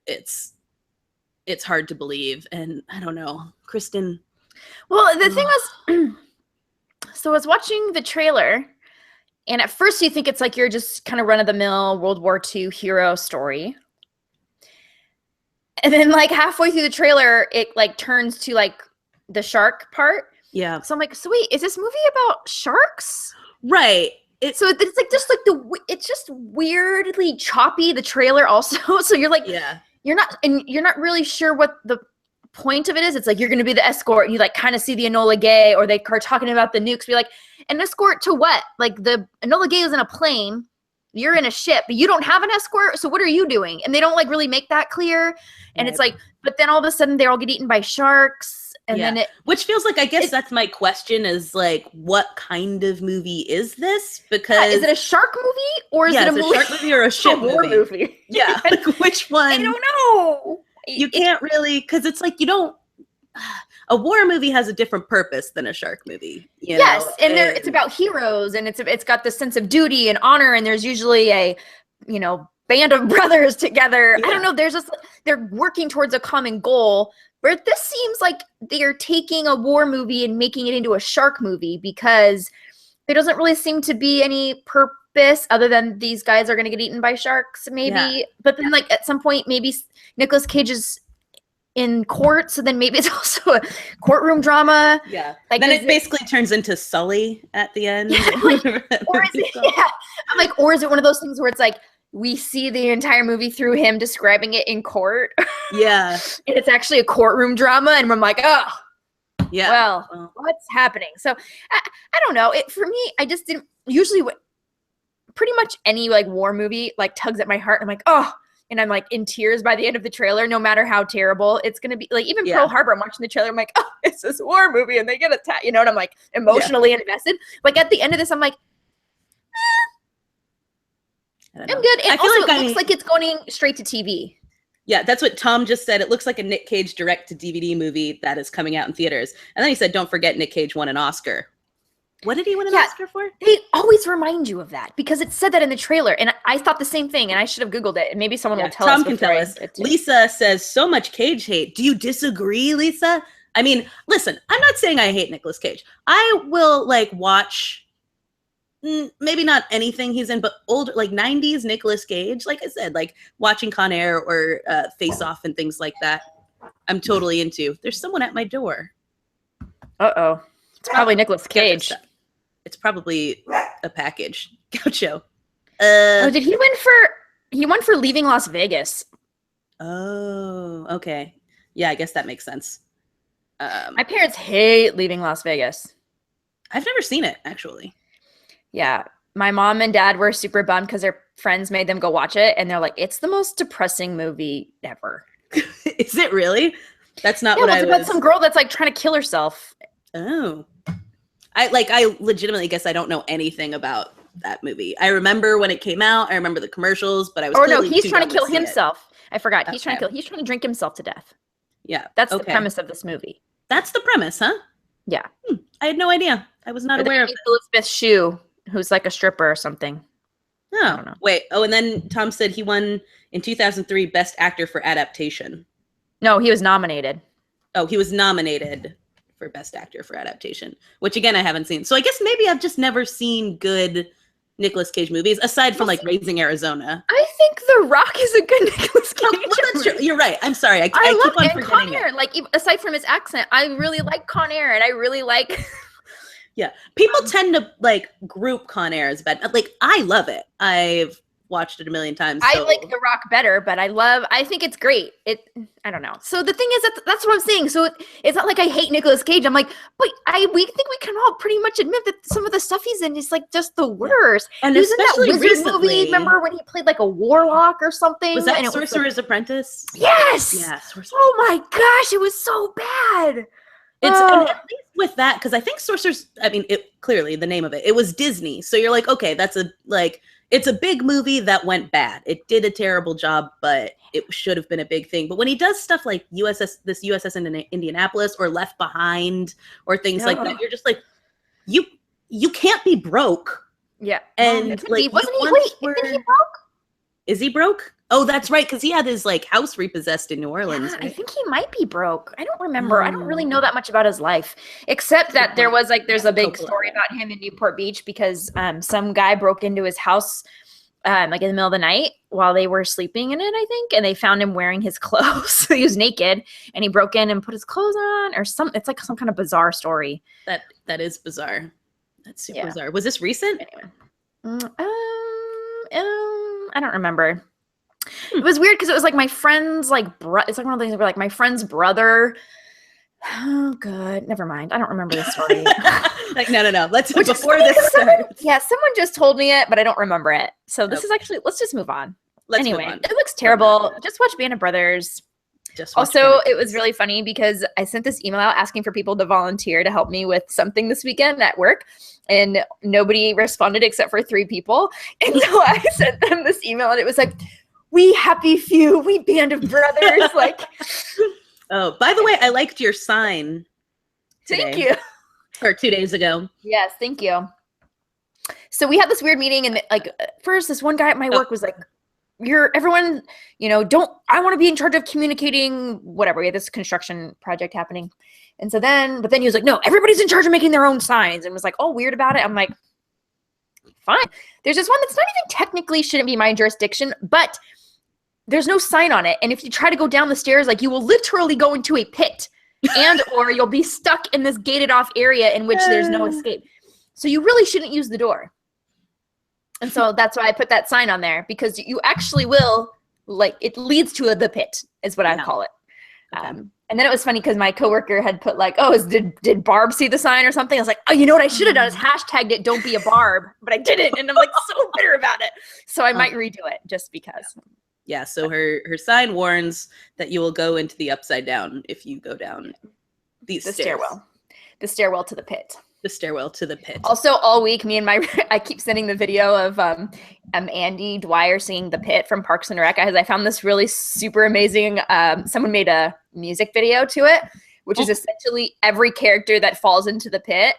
It's hard to believe. And I don't know, Kristin. Well, the thing was, so I was watching the trailer, and at first you think it's like you're just kind of run-of-the-mill World War II hero story. And then like halfway through the trailer, it like turns to like the shark part. Yeah. So I'm like, so wait, is this movie about sharks? Right. So it's like just like it's just weirdly choppy, the trailer also. So you're like, yeah, you're not really sure what the point of it is. It's like you're going to be the escort, and you like kind of see the Enola Gay, or they are talking about the nukes. Be like, an escort to what? Like the Enola Gay is in a plane, you're in a ship, but you don't have an escort. So what are you doing? And they don't like really make that clear. And It's like, but then all of a sudden they all get eaten by sharks. And then which feels like, I guess that's my question, is like, what kind of movie is this? Because is it a shark movie, or is it a shark movie or a ship movie? Yeah, like which one? I don't know. You can't really, because it's like, you don't. A war movie has a different purpose than a shark movie. Yes, and it's about heroes, and it's got this sense of duty and honor, and there's usually a, band of brothers together. Yeah. I don't know. There's just, they're working towards a common goal, But this seems like they're taking a war movie and making it into a shark movie, because there doesn't really seem to be any purpose other than these guys are going to get eaten by sharks, maybe. Yeah. But then, like, at some point, maybe Nicolas Cage is in court, so then maybe it's also a courtroom drama. Yeah. Like, then it basically turns into Sully at the end. Yeah, like, or is it, yeah. I'm like, or is it one of those things where it's like, we see the entire movie through him describing it in court? Yeah. And it's actually a courtroom drama, and I'm like, oh, yeah. Well, what's happening? So I don't know. For me, I just didn't usually pretty much any like war movie like tugs at my heart. I'm like, oh, and I'm like in tears by the end of the trailer, no matter how terrible it's gonna be. Like even Pearl Harbor, I'm watching the trailer, I'm like, oh, it's this war movie, and they get attacked, and I'm like emotionally invested. Like at the end of this, I'm like, I'm good. And also, it looks like it's going straight to TV. Yeah, that's what Tom just said. It looks like a Nick Cage direct-to-DVD movie that is coming out in theaters. And then he said, don't forget Nick Cage won an Oscar. What did he win an Oscar for? They always remind you of that because it said that in the trailer. And I thought the same thing, and I should have Googled it. And maybe someone will tell us. Tom can tell us. Lisa says, so much Cage hate. Do you disagree, Lisa? I mean, listen, I'm not saying I hate Nicolas Cage. I will, like, watch... maybe not anything he's in, but older, like 90s Nicolas Cage, like I said, like watching Con Air or Face Off and things like that, I'm totally into. There's someone at my door. Uh-oh. It's probably Nicolas Cage. It's probably a package. Gaucho. Did he won for Leaving Las Vegas. Oh, okay. Yeah, I guess that makes sense. My parents hate Leaving Las Vegas. I've never seen it, actually. Yeah, my mom and dad were super bummed because their friends made them go watch it, and they're like, "It's the most depressing movie ever." Is it really? That's not what I was. It's about some girl that's like trying to kill herself. Oh, I legitimately guess I don't know anything about that movie. I remember when it came out. I remember the commercials, but I was. Or no, he's trying to kill himself. I forgot. Okay. He's trying to drink himself to death. Yeah, that's the premise of this movie. That's the premise, huh? Yeah, I had no idea. I was not aware of it. Elizabeth Shue, who's like a stripper or something. Oh, I don't know. Wait. Oh, and then Tom said he won in 2003 Best Actor for Adaptation. No, he was nominated. Oh, he was nominated for Best Actor for Adaptation, which again I haven't seen. So I guess maybe I've just never seen good Nicolas Cage movies aside from like Raising Arizona. I think The Rock is a good Nicolas Cage. Well, that's true. You're right. I'm sorry. I love keep on forgetting Con Air. Like aside from his accent, I really like Con Air, and I really like. Yeah, people tend to like group Con Air as bad. Like I love it. I've watched it a million times. I like The Rock better, but I think it's great. I don't know. So the thing is that's what I'm saying. So it's not like I hate Nicolas Cage. I'm like, but we think we can all pretty much admit that some of the stuff he's in is like just the worst. And he was in that Wizard recently, movie. Remember when he played like a warlock or something? Was that Sorcerer's Apprentice? Yes. Yeah. Oh my gosh, it was so bad. It's and at least with that, because I think Sorcerer's, I mean, it clearly the name of it was Disney. So you're like, okay, it's a big movie that went bad. It did a terrible job, but it should have been a big thing. But when he does stuff like U.S.S. in Indianapolis or Left Behind or things like that, you're just like, you can't be broke. Yeah. And like, isn't he broke? Is he broke? Oh, that's right, because he had his like house repossessed in New Orleans. Yeah, right? I think he might be broke. I don't remember. I don't really know that much about his life, except that there's a big story about him in Newport Beach because some guy broke into his house like in the middle of the night while they were sleeping in it, I think, and they found him wearing his clothes. So he was naked, and he broke in and put his clothes on, or some. It's like some kind of bizarre story. That is bizarre. That's super bizarre. Was this recent? Anyway. I don't remember. It was weird because it was like my friend's like it's like one of those things where like my friend's brother. Oh god, never mind. I don't remember the story. Like no. Let's before this starts. Someone just told me it, but I don't remember it. So this is actually let's just move on. Move on. It looks terrible. Just watch Band of Brothers. Also, it was really funny because I sent this email out asking for people to volunteer to help me with something this weekend at work, and nobody responded except for 3 people. And so I sent them this email, and it was like, "We happy few, we Band of Brothers." Like, oh, by the way, I liked your sign today. Thank you. Or 2 days ago. Yes, thank you. So we had this weird meeting, and like first, this one guy at my work was like, everyone, I want to be in charge of communicating whatever. We had this construction project happening. And so but then he was like, no, everybody's in charge of making their own signs, and was like all weird about it. I'm like, fine. There's this one that's not even technically shouldn't be my jurisdiction, but there's no sign on it. And if you try to go down the stairs, like you will literally go into a pit or you'll be stuck in this gated off area in which there's no escape. So you really shouldn't use the door. And so that's why I put that sign on there, because you actually will, like, it leads to the pit is what I call it. Okay. And then it was funny because my coworker had put like, oh, did Barb see the sign or something? I was like, oh, you know what I should have done is hashtagged it, don't be a Barb, but I didn't. And I'm like so bitter about it. So I might redo it just because. Yeah, so her sign warns that you will go into the upside down if you go down the stairwell. The stairwell to the pit. The stairwell to the pit. Also, all week, I keep sending the video of Andy Dwyer singing The Pit from Parks and Rec, because I found this really super amazing. Someone made a music video to it, which is essentially every character that falls into the pit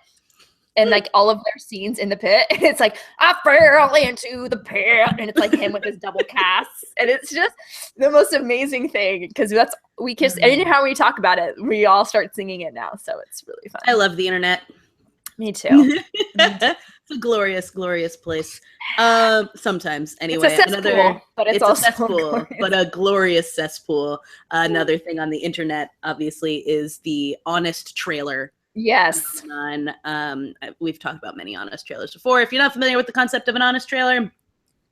and like all of their scenes in the pit. And it's like, I fell into the pit. And it's like him with his double casts. And it's just the most amazing thing, because anyhow we talk about it, we all start singing it now. So it's really fun. I love the internet. Me too. It's a glorious, glorious place. Sometimes, anyway. It's a cesspool, but it's also a cesspool, but a glorious cesspool. Another thing on the internet, obviously, is the Honest trailer. Yes. We've talked about many Honest trailers before. If you're not familiar with the concept of an Honest trailer,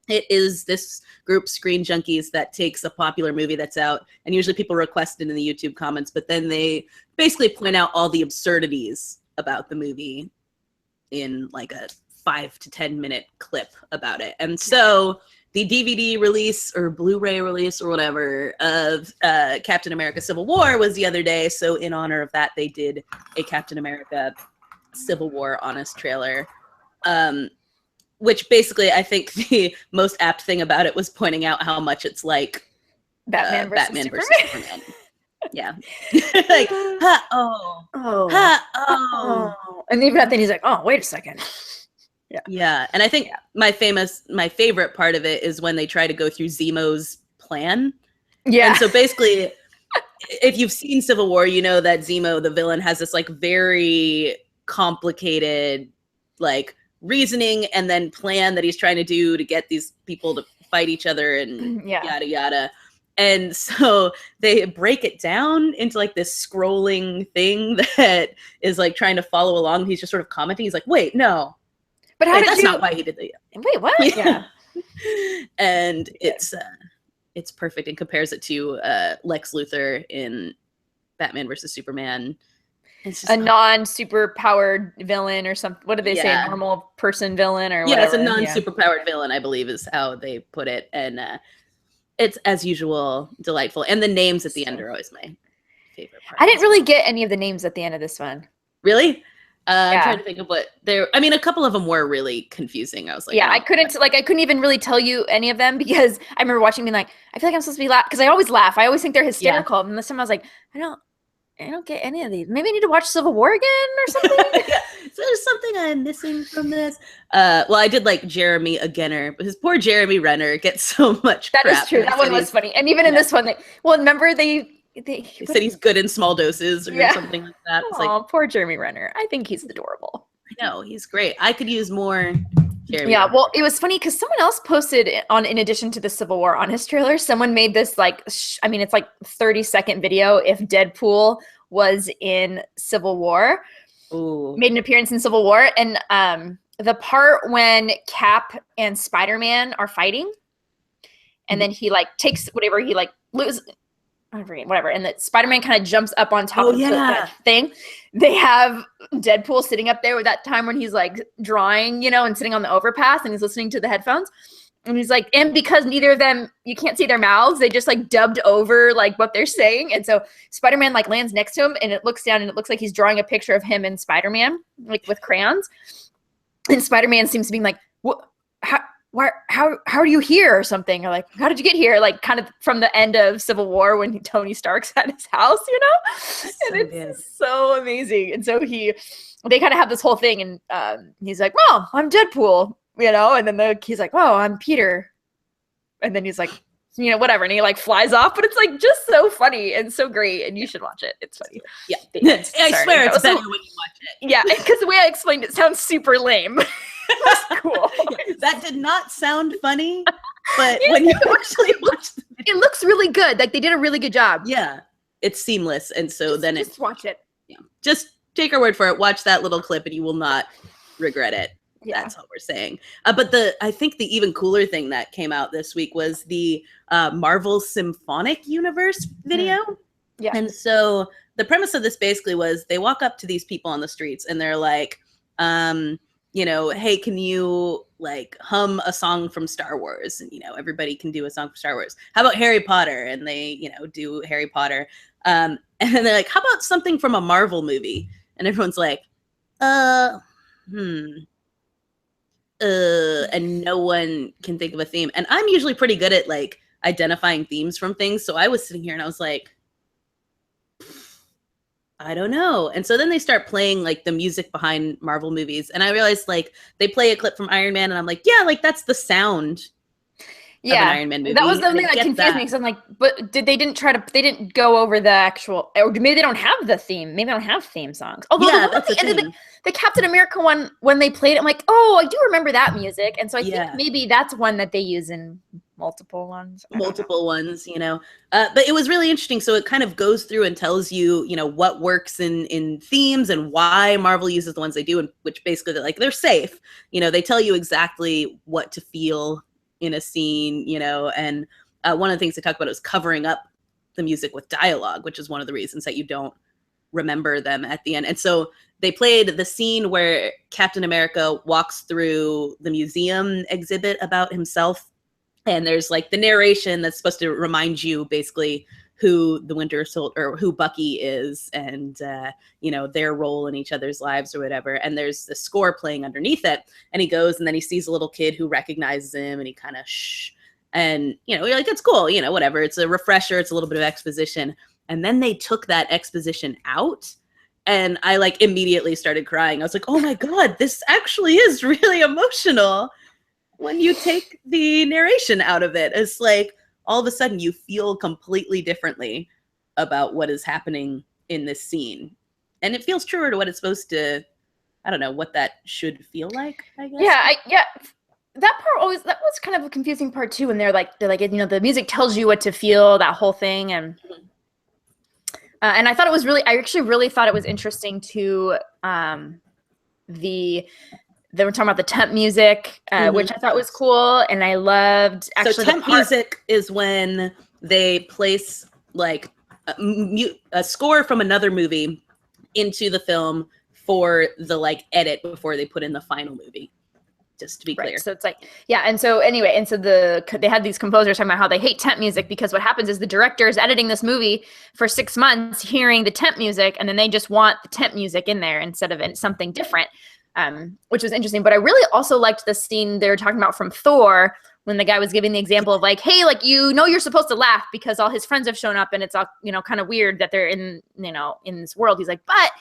it is this group, Screen Junkies, that takes a popular movie that's out, and usually people request it in the YouTube comments, but then they basically point out all the absurdities about the movie in like a 5 to 10 minute clip about it. And so the DVD release or Blu-ray release or whatever of Captain America Civil War was the other day. So in honor of that, they did a Captain America Civil War Honest trailer, which basically I think the most apt thing about it was pointing out how much it's like Batman versus Superman. Yeah. Like, and even at then he's like, oh, wait a second. Yeah. And I think my favorite part of it is when they try to go through Zemo's plan. Yeah. And so basically, if you've seen Civil War, you know that Zemo, the villain, has this like very complicated like reasoning and then plan that he's trying to do to get these people to fight each other and yada yada. And so they break it down into like this scrolling thing that is like trying to follow along. He's just sort of commenting. He's like, wait, no. But that's not why he did that. Wait, what? Yeah. And it's perfect, and compares it to Lex Luthor in Batman versus Superman. It's just a non-super powered villain or something. What do they say? Normal person villain or whatever? Yeah, it's a non-super powered villain, I believe is how they put it. And it's, as usual, delightful. And the names at the end are always my favorite part. I didn't really get any of the names at the end of this one. Really? I'm trying to think of what they're. I mean, a couple of them were really confusing. I was like, I couldn't even really tell you any of them, because I remember watching being like, I feel like I'm supposed to be laughing, because I always laugh. I always think they're hysterical. And this time I was like, I don't get any of these. Maybe I need to watch Civil War again or something. So there's something I'm missing from this. Well, I did like Jeremy Againer, but his poor Jeremy Renner gets so much crap. That is true. That one was funny. And even in this one, remember they said he's good in small doses or something like that. It's like, poor Jeremy Renner. I think he's adorable. I know, he's great. I could use more Jeremy. Yeah, well, it was funny because someone else posted in addition to the Civil War Honest trailer, someone made this like, it's like 30-second video if Deadpool was in Civil War. Ooh. Made an appearance in Civil War. And the part when Cap and Spider-Man are fighting, and then he like takes whatever he like loses. I forget, whatever. And that Spider-Man kind of jumps up on top of that thing. They have Deadpool sitting up there with that time when he's like drawing, and sitting on the overpass and he's listening to the headphones. And he's like, and because neither of them, you can't see their mouths, they just like dubbed over like what they're saying. And so Spider-Man like lands next to him and it looks down and it looks like he's drawing a picture of him and Spider-Man, like with crayons. And Spider-Man seems to be like, what? How are you here or something? Or like, how did you get here? Like kind of from the end of Civil War when Tony Stark's at his house, and it's so amazing. And so they kind of have this whole thing and he's like, well, I'm Deadpool, and then he's like, oh, I'm Peter. and then he's like, you know, whatever, and he like flies off, but it's like just so funny and so great, and you should watch it. It's funny. Yeah, I swear it's better when you watch it. Yeah, because the way I explained it sounds super lame. That's cool. Yeah, that did not sound funny, but when you actually watch it looks really good. Like they did a really good job. Yeah, it's seamless, and so just watch it. Yeah, just take our word for it. Watch that little clip, and you will not regret it. Yeah. That's what we're saying. But I think the even cooler thing that came out this week was the Marvel Symphonic universe video. Yeah. And so the premise of this basically was they walk up to these people on the streets and they're like, you know, hey, can you like hum a song from Star Wars? And, you know, everybody can do a song from Star Wars. How about Harry Potter? And they, you know, do Harry Potter. And then they're like, how about something from a Marvel movie? And everyone's like, and no one can think of a theme. And I'm usually pretty good at like identifying themes from things. So I was sitting here and I was like, I don't know. And so then they start playing like the music behind Marvel movies. And I realized like they play a clip from Iron Man and I'm like, yeah, like that's the sound of an Iron Man movie. That was the thing that confused me because I'm like, but they didn't go over the actual, or maybe they don't have the theme. Maybe they don't have theme songs. Although yeah, the one at the end of the Captain America one, when they played it, I'm like, oh, I do remember that music. And so I think maybe that's one that they use in multiple ones. You know. But it was really interesting. So it kind of goes through and tells you, you know, what works in themes and why Marvel uses the ones they do, and which basically they're safe. You know, they tell you exactly what to feel in a scene, you know, and one of the things they talk about is covering up the music with dialogue, which is one of the reasons that you don't remember them at the end. And so they played the scene where Captain America walks through the museum exhibit about himself. And there's like the narration that's supposed to remind you basically who the Winter Soldier or who Bucky is and, you know, their role in each other's lives or whatever. And there's the score playing underneath it. And he goes and then he sees a little kid who recognizes him and he kind of shh. And, you know, you're like, it's cool, you know, whatever. It's a refresher. It's a little bit of exposition. And then they took that exposition out. And I like immediately started crying. I was like, oh my God, this actually is really emotional when you take the narration out of it. It's like all of a sudden you feel completely differently about what is happening in this scene. And it feels truer to what it's supposed to, I don't know, what that should feel like, I guess. Yeah. That was kind of a confusing part too. And they're like, you know, the music tells you what to feel, that whole thing. And I thought it was I actually really thought it was interesting to they were talking about the temp music, which I thought was cool. And I loved actually. So temp music is when they place like a score from another movie into the film for the like edit before they put in the final movie. Just to be clear. Right. So it's like, yeah. And so anyway, and so they had these composers talking about how they hate temp music because what happens is the director is editing this movie for 6 months, hearing the temp music, and then they just want the temp music in there instead of something different, which was interesting. But I really also liked the scene they were talking about from Thor when the guy was giving the example of like, hey, like, you know, you're supposed to laugh because all his friends have shown up and it's all, you know, kind of weird that they're in, you know, in this world. He's like, but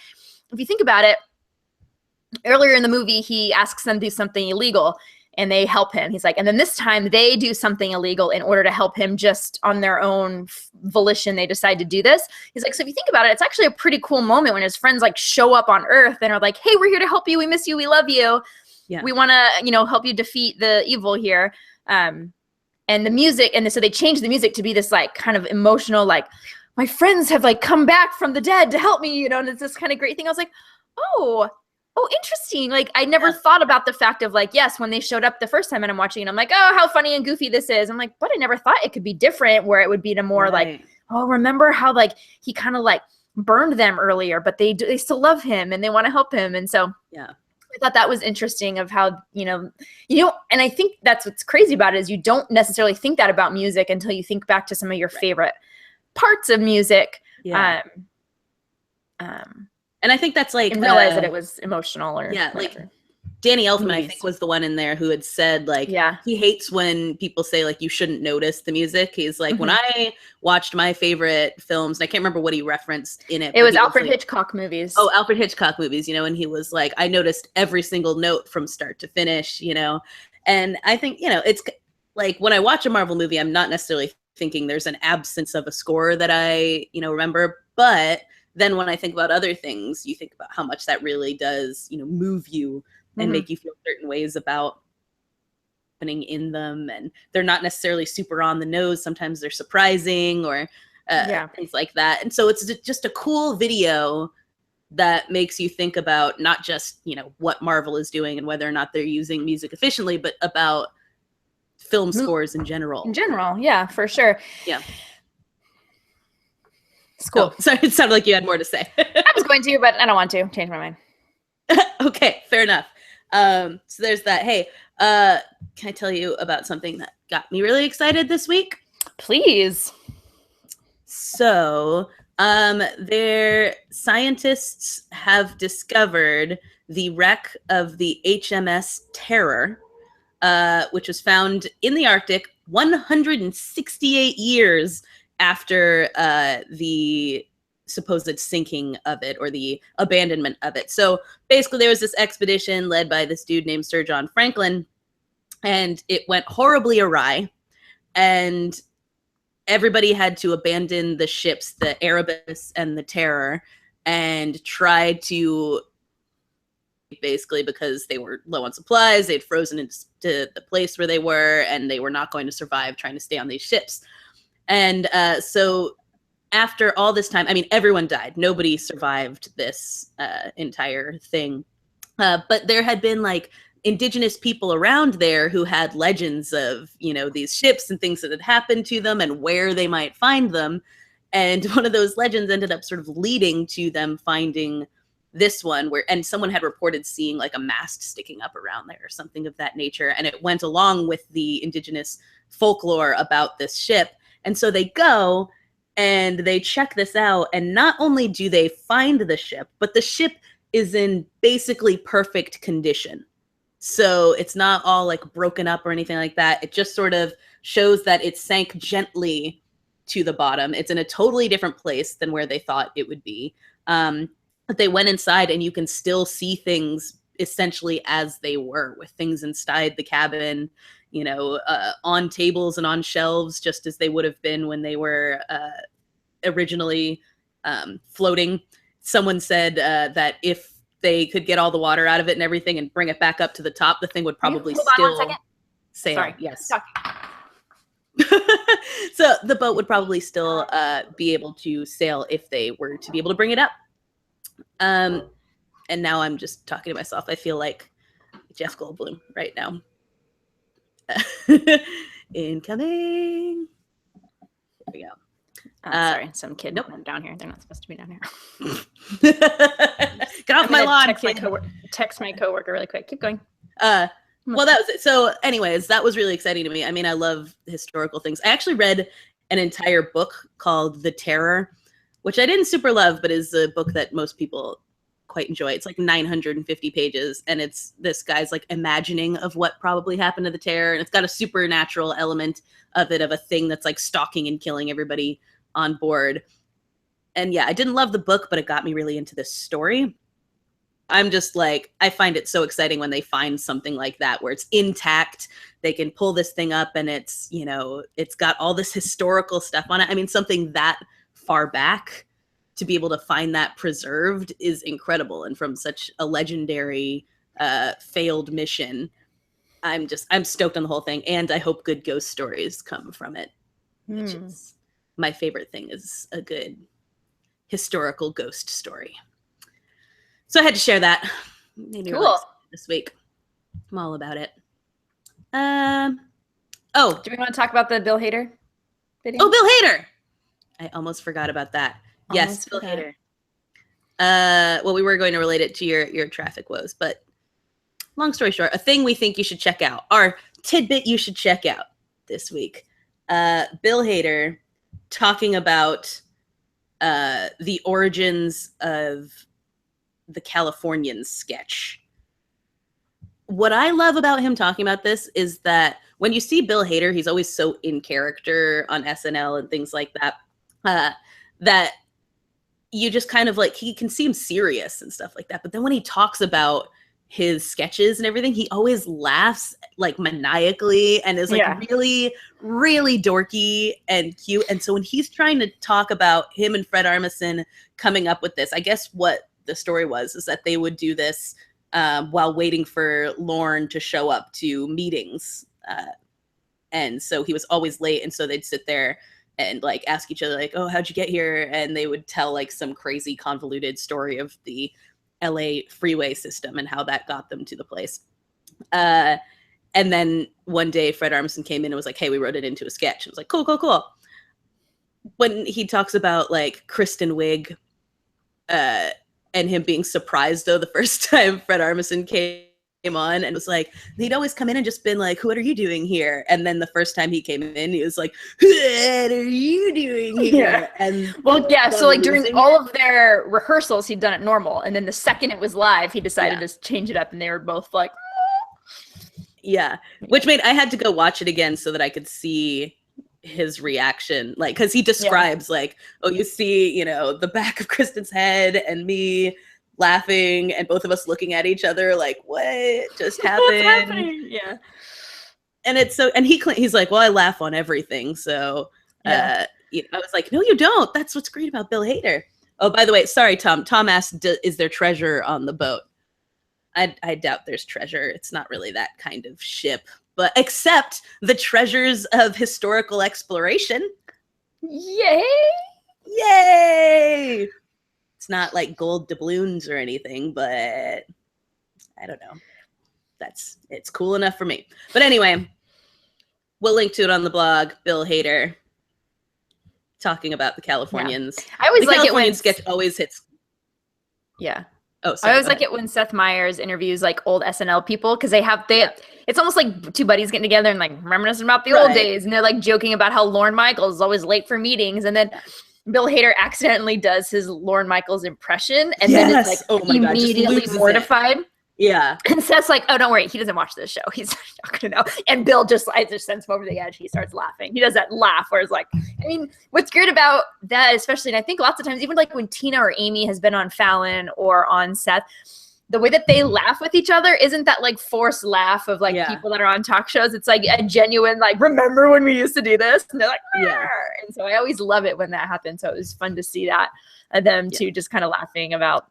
if you think about it, earlier in the movie, he asks them to do something illegal and they help him. He's like, and then this time they do something illegal in order to help him just on their own volition. They decide to do this. He's like, so if you think about it, it's actually a pretty cool moment when his friends like show up on Earth and are like, hey, we're here to help you. We miss you. We love you. Yeah. We want to, you know, help you defeat the evil here. And the music, and so they changed the music to be this like kind of emotional, like my friends have like come back from the dead to help me, you know, and it's this kind of great thing. I was like, oh, interesting. Like, I never thought about the fact of like, yes, when they showed up the first time and I'm watching it, I'm like, oh, how funny and goofy this is. I'm like, but I never thought it could be different where it would be to more like, oh, remember how like he kind of like burned them earlier, but they still love him and they want to help him. And so I thought that was interesting of how, you know, and I think that's what's crazy about it is you don't necessarily think that about music until you think back to some of your favorite parts of music. Yeah. And I think that's like and realize that it was emotional or whatever. Like Danny Elfman, I think, was the one in there who had said like he hates when people say like you shouldn't notice the music. He's like, when I watched my favorite films, and I can't remember what he referenced in it. It was Alfred Hitchcock movies. Oh, Alfred Hitchcock movies, you know, and he was like, I noticed every single note from start to finish, you know. And I think, you know, like when I watch a Marvel movie, I'm not necessarily thinking there's an absence of a score that I, remember. But then when I think about other things, you think about how much that really does, move you and make you feel certain ways about happening in them. And they're not necessarily super on the nose. Sometimes they're surprising or things like that. And so it's just a cool video that makes you think about not just, what Marvel is doing and whether or not they're using music efficiently, but about film scores in general. In general, yeah, for sure. Yeah. It's cool. Oh, sorry, it sounded like you had more to say. I was going to, but I don't want to. Change my mind. Okay, fair enough. So there's that. Hey, can I tell you about something that got me really excited this week? Please. So, their scientists have discovered the wreck of the HMS Terror, which was found in the Arctic 168 years after the supposed sinking of it or the abandonment of it. So basically there was this expedition led by this dude named Sir John Franklin, and it went horribly awry, and everybody had to abandon the ships, the Erebus and the Terror, and try to, basically because they were low on supplies, they'd frozen into the place where they were, and they were not going to survive trying to stay on these ships. And so after all this time, I mean, everyone died. Nobody survived this entire thing. But there had been like indigenous people around there who had legends of, these ships and things that had happened to them and where they might find them. And one of those legends ended up sort of leading to them finding this one and someone had reported seeing like a mast sticking up around there or something of that nature. And it went along with the indigenous folklore about this ship. And so they go and they check this out. And not only do they find the ship, but the ship is in basically perfect condition. So it's not all like broken up or anything like that. It just sort of shows that it sank gently to the bottom. It's in a totally different place than where they thought it would be. But they went inside and you can still see things essentially as they were, with things inside the cabin, on tables and on shelves, just as they would have been when they were originally floating. Someone said that if they could get all the water out of it and everything and bring it back up to the top, the thing would probably still sail. Sorry. Yes. So the boat would probably still be able to sail if they were to be able to bring it up. And now I'm just talking to myself. I feel like Jeff Goldblum right now. Incoming. There we go. Sorry, some kid down here. They're not supposed to be down here. Get off my lawn. Text my coworker really quick. Keep going. Well, that was it. So anyways, that was really exciting to me. I mean, I love historical things. I actually read an entire book called The Terror, which I didn't super love, but is a book that most people quite enjoy. It's like 950 pages, and it's this guy's like imagining of what probably happened to the Terror, and it's got a supernatural element of it, of a thing that's like stalking and killing everybody on board. And yeah, I didn't love the book, but it got me really into this story. I'm just like, I find it so exciting when they find something like that where it's intact. They can pull this thing up and it's, it's got all this historical stuff on it. I mean, something that far back, to be able to find that preserved is incredible. And from such a legendary failed mission, I'm stoked on the whole thing. And I hope good ghost stories come from it, which is my favorite thing, is a good historical ghost story. So I had to share that. Made me cool this week. I'm all about it. Do we want to talk about the Bill Hader video? Oh, Bill Hader! I almost forgot about that. Yes, Bill Hader. Well, we were going to relate it to your traffic woes, but long story short, a thing we think you should check out, our tidbit you should check out this week. Bill Hader talking about the origins of the Californians sketch. What I love about him talking about this is that when you see Bill Hader, he's always so in character on SNL and things like that, that you just kind of like, he can seem serious and stuff like that. But then when he talks about his sketches and everything, he always laughs like maniacally and is like really, really dorky and cute. And so when he's trying to talk about him and Fred Armisen coming up with this, I guess what the story was is that they would do this while waiting for Lorne to show up to meetings. And so he was always late. And so they'd sit there and like ask each other like, oh, how'd you get here? And they would tell like some crazy convoluted story of the LA freeway system and how that got them to the place. And then one day Fred Armisen came in and was like, hey, we wrote it into a sketch. It was like, cool, cool, cool. When he talks about like Kristin Wiig and him being surprised though the first time Fred Armisen came on and was like, he'd always come in and just been like, what are you doing here? And then the first time he came in, he was like, what are you doing here? Yeah. And so like during all of their rehearsals, he'd done it normal. And then the second it was live, he decided to change it up and they were both like, yeah, which made I had to go watch it again so that I could see his reaction. Like, because he describes like, oh, you see, you know, the back of Kristin's head and me laughing and both of us looking at each other like, what just happened? What's happening? Yeah. And it's so, and he's like, well, I laugh on everything. So I was like, no, you don't. That's what's great about Bill Hader. Oh, by the way, sorry, Tom. Tom asked, is there treasure on the boat? I doubt there's treasure. It's not really that kind of ship, but except the treasures of historical exploration. Yay! Yay! It's not like gold doubloons or anything, but I don't know. It's cool enough for me. But anyway, we'll link to it on the blog. Bill Hader talking about the Californians. Yeah. I always the like Californian it when sketch always hits. Yeah. Oh, sorry, I always like it when Seth Meyers interviews like old SNL people because it's almost like two buddies getting together and like reminiscing about the old days, and they're like joking about how Lorne Michaels is always late for meetings, and then Bill Hader accidentally does his Lorne Michaels impression, and then it's like immediately mortified. Yeah. And Seth's like, oh, don't worry, he doesn't watch this show. He's not gonna know. And Bill just sends him over the edge. He starts laughing. He does that laugh where it's like, I mean, what's great about that, especially, and I think lots of times, even like when Tina or Amy has been on Fallon or on Seth, the way that they laugh with each other isn't that like forced laugh of like people that are on talk shows. It's like a genuine, like, remember when we used to do this? And they're like, yeah. And so I always love it when that happens. So it was fun to see that, them too, just kind of laughing about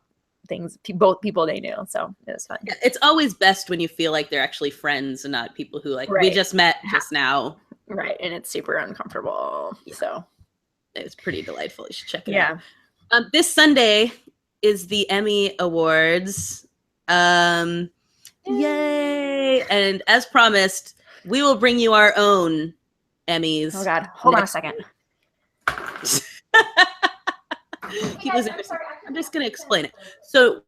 things, both people they knew. So it was fun. Yeah, it's always best when you feel like they're actually friends and not people who like, we just met just now. Right. And it's super uncomfortable. Yeah. So it's pretty delightful. You should check it out. This Sunday is the Emmy Awards. Yay! And as promised, we will bring you our own Emmys. Oh God, hold on a second. I'm just going to explain it. So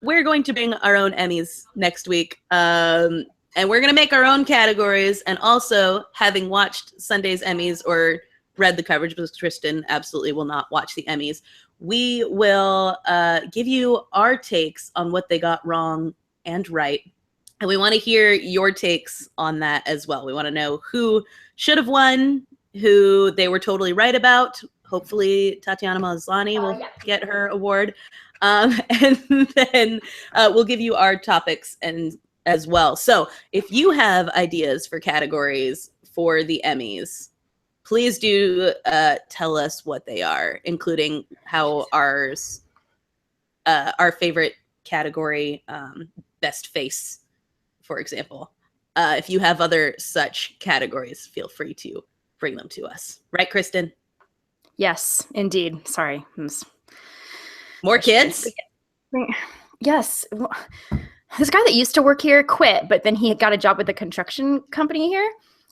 we're going to bring our own Emmys next week. And we're going to make our own categories. And also, having watched Sunday's Emmys or read the coverage, because Kristin absolutely will not watch the Emmys, we will give you our takes on what they got wrong and right. And we want to hear your takes on that as well. We want to know who should have won, who they were totally right about. Hopefully Tatiana Maslany will get her award. And then we'll give you our topics and as well. So if you have ideas for categories for the Emmys, please do tell us what they are, including how our favorite category, best face, for example. If you have other such categories, feel free to bring them to us. Right, Kristin? Yes, indeed. Sorry. More kids? Yes. This guy that used to work here quit, but then he got a job with a construction company here.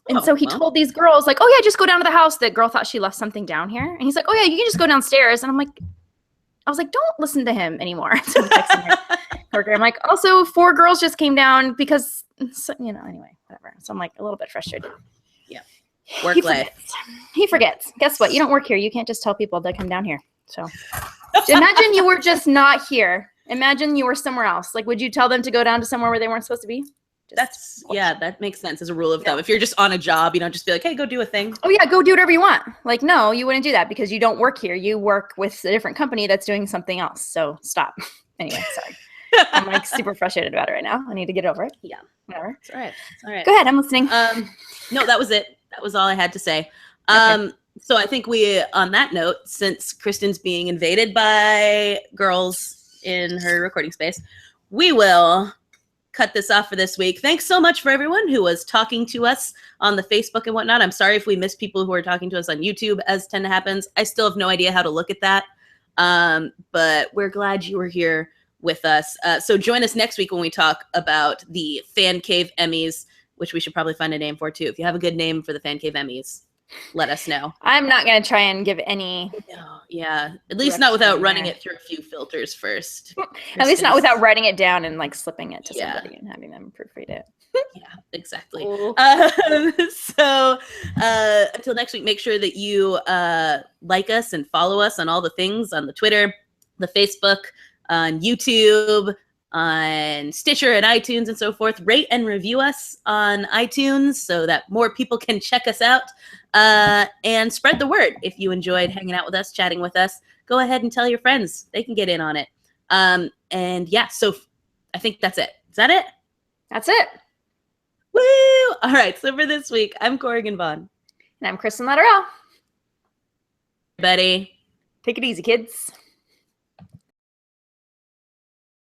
And so he told these girls, like, oh, yeah, just go down to the house. The girl thought she left something down here. And he's like, oh, yeah, you can just go downstairs. And I was like, don't listen to him anymore. So I'm texting her. I'm like, also, 4 girls just came down because, anyway, whatever. So I'm like a little bit frustrated. Yeah. Work life. He forgets. Guess what? You don't work here. You can't just tell people to come down here. So imagine you were just not here. Imagine you were somewhere else. Like, would you tell them to go down to somewhere where they weren't supposed to be? That makes sense as a rule of thumb. If you're just on a job, just be like, hey, go do a thing. Oh yeah, go do whatever you want. Like, no, you wouldn't do that because you don't work here. You work with a different company that's doing something else. So stop. Anyway, sorry. I'm like super frustrated about it right now. I need to get over it. Yeah. Whatever. It's all right. It's all right. Go ahead. I'm listening. No, that was it. That was all I had to say. Okay. So I think on that note, since Kristin's being invaded by girls in her recording space, we will cut this off for this week. Thanks so much for everyone who was talking to us on the Facebook and whatnot. I'm sorry if we missed people who are talking to us on YouTube, as tend to happens. I still have no idea how to look at that. But we're glad you were here with us. So join us next week when we talk about the Fancave Emmys, which we should probably find a name for too. If you have a good name for the Fancave Emmys, let us know. I'm not going to try and give any. No, yeah. At least not without running it through a few filters first. At least not without writing it down and like slipping it to somebody and having them proofread it. Yeah, exactly. So until next week, make sure that you like us and follow us on all the things, on the Twitter, the Facebook, on YouTube, on Stitcher and iTunes and so forth. Rate and review us on iTunes so that more people can check us out, and spread the word. If you enjoyed hanging out with us, chatting with us, go ahead and tell your friends. They can get in on it. And yeah, so I think that's it. Is that it? That's it. Woo! All right, so for this week, I'm Corrigan Vaughn. And I'm Kristin Latterell. Everybody, take it easy, kids.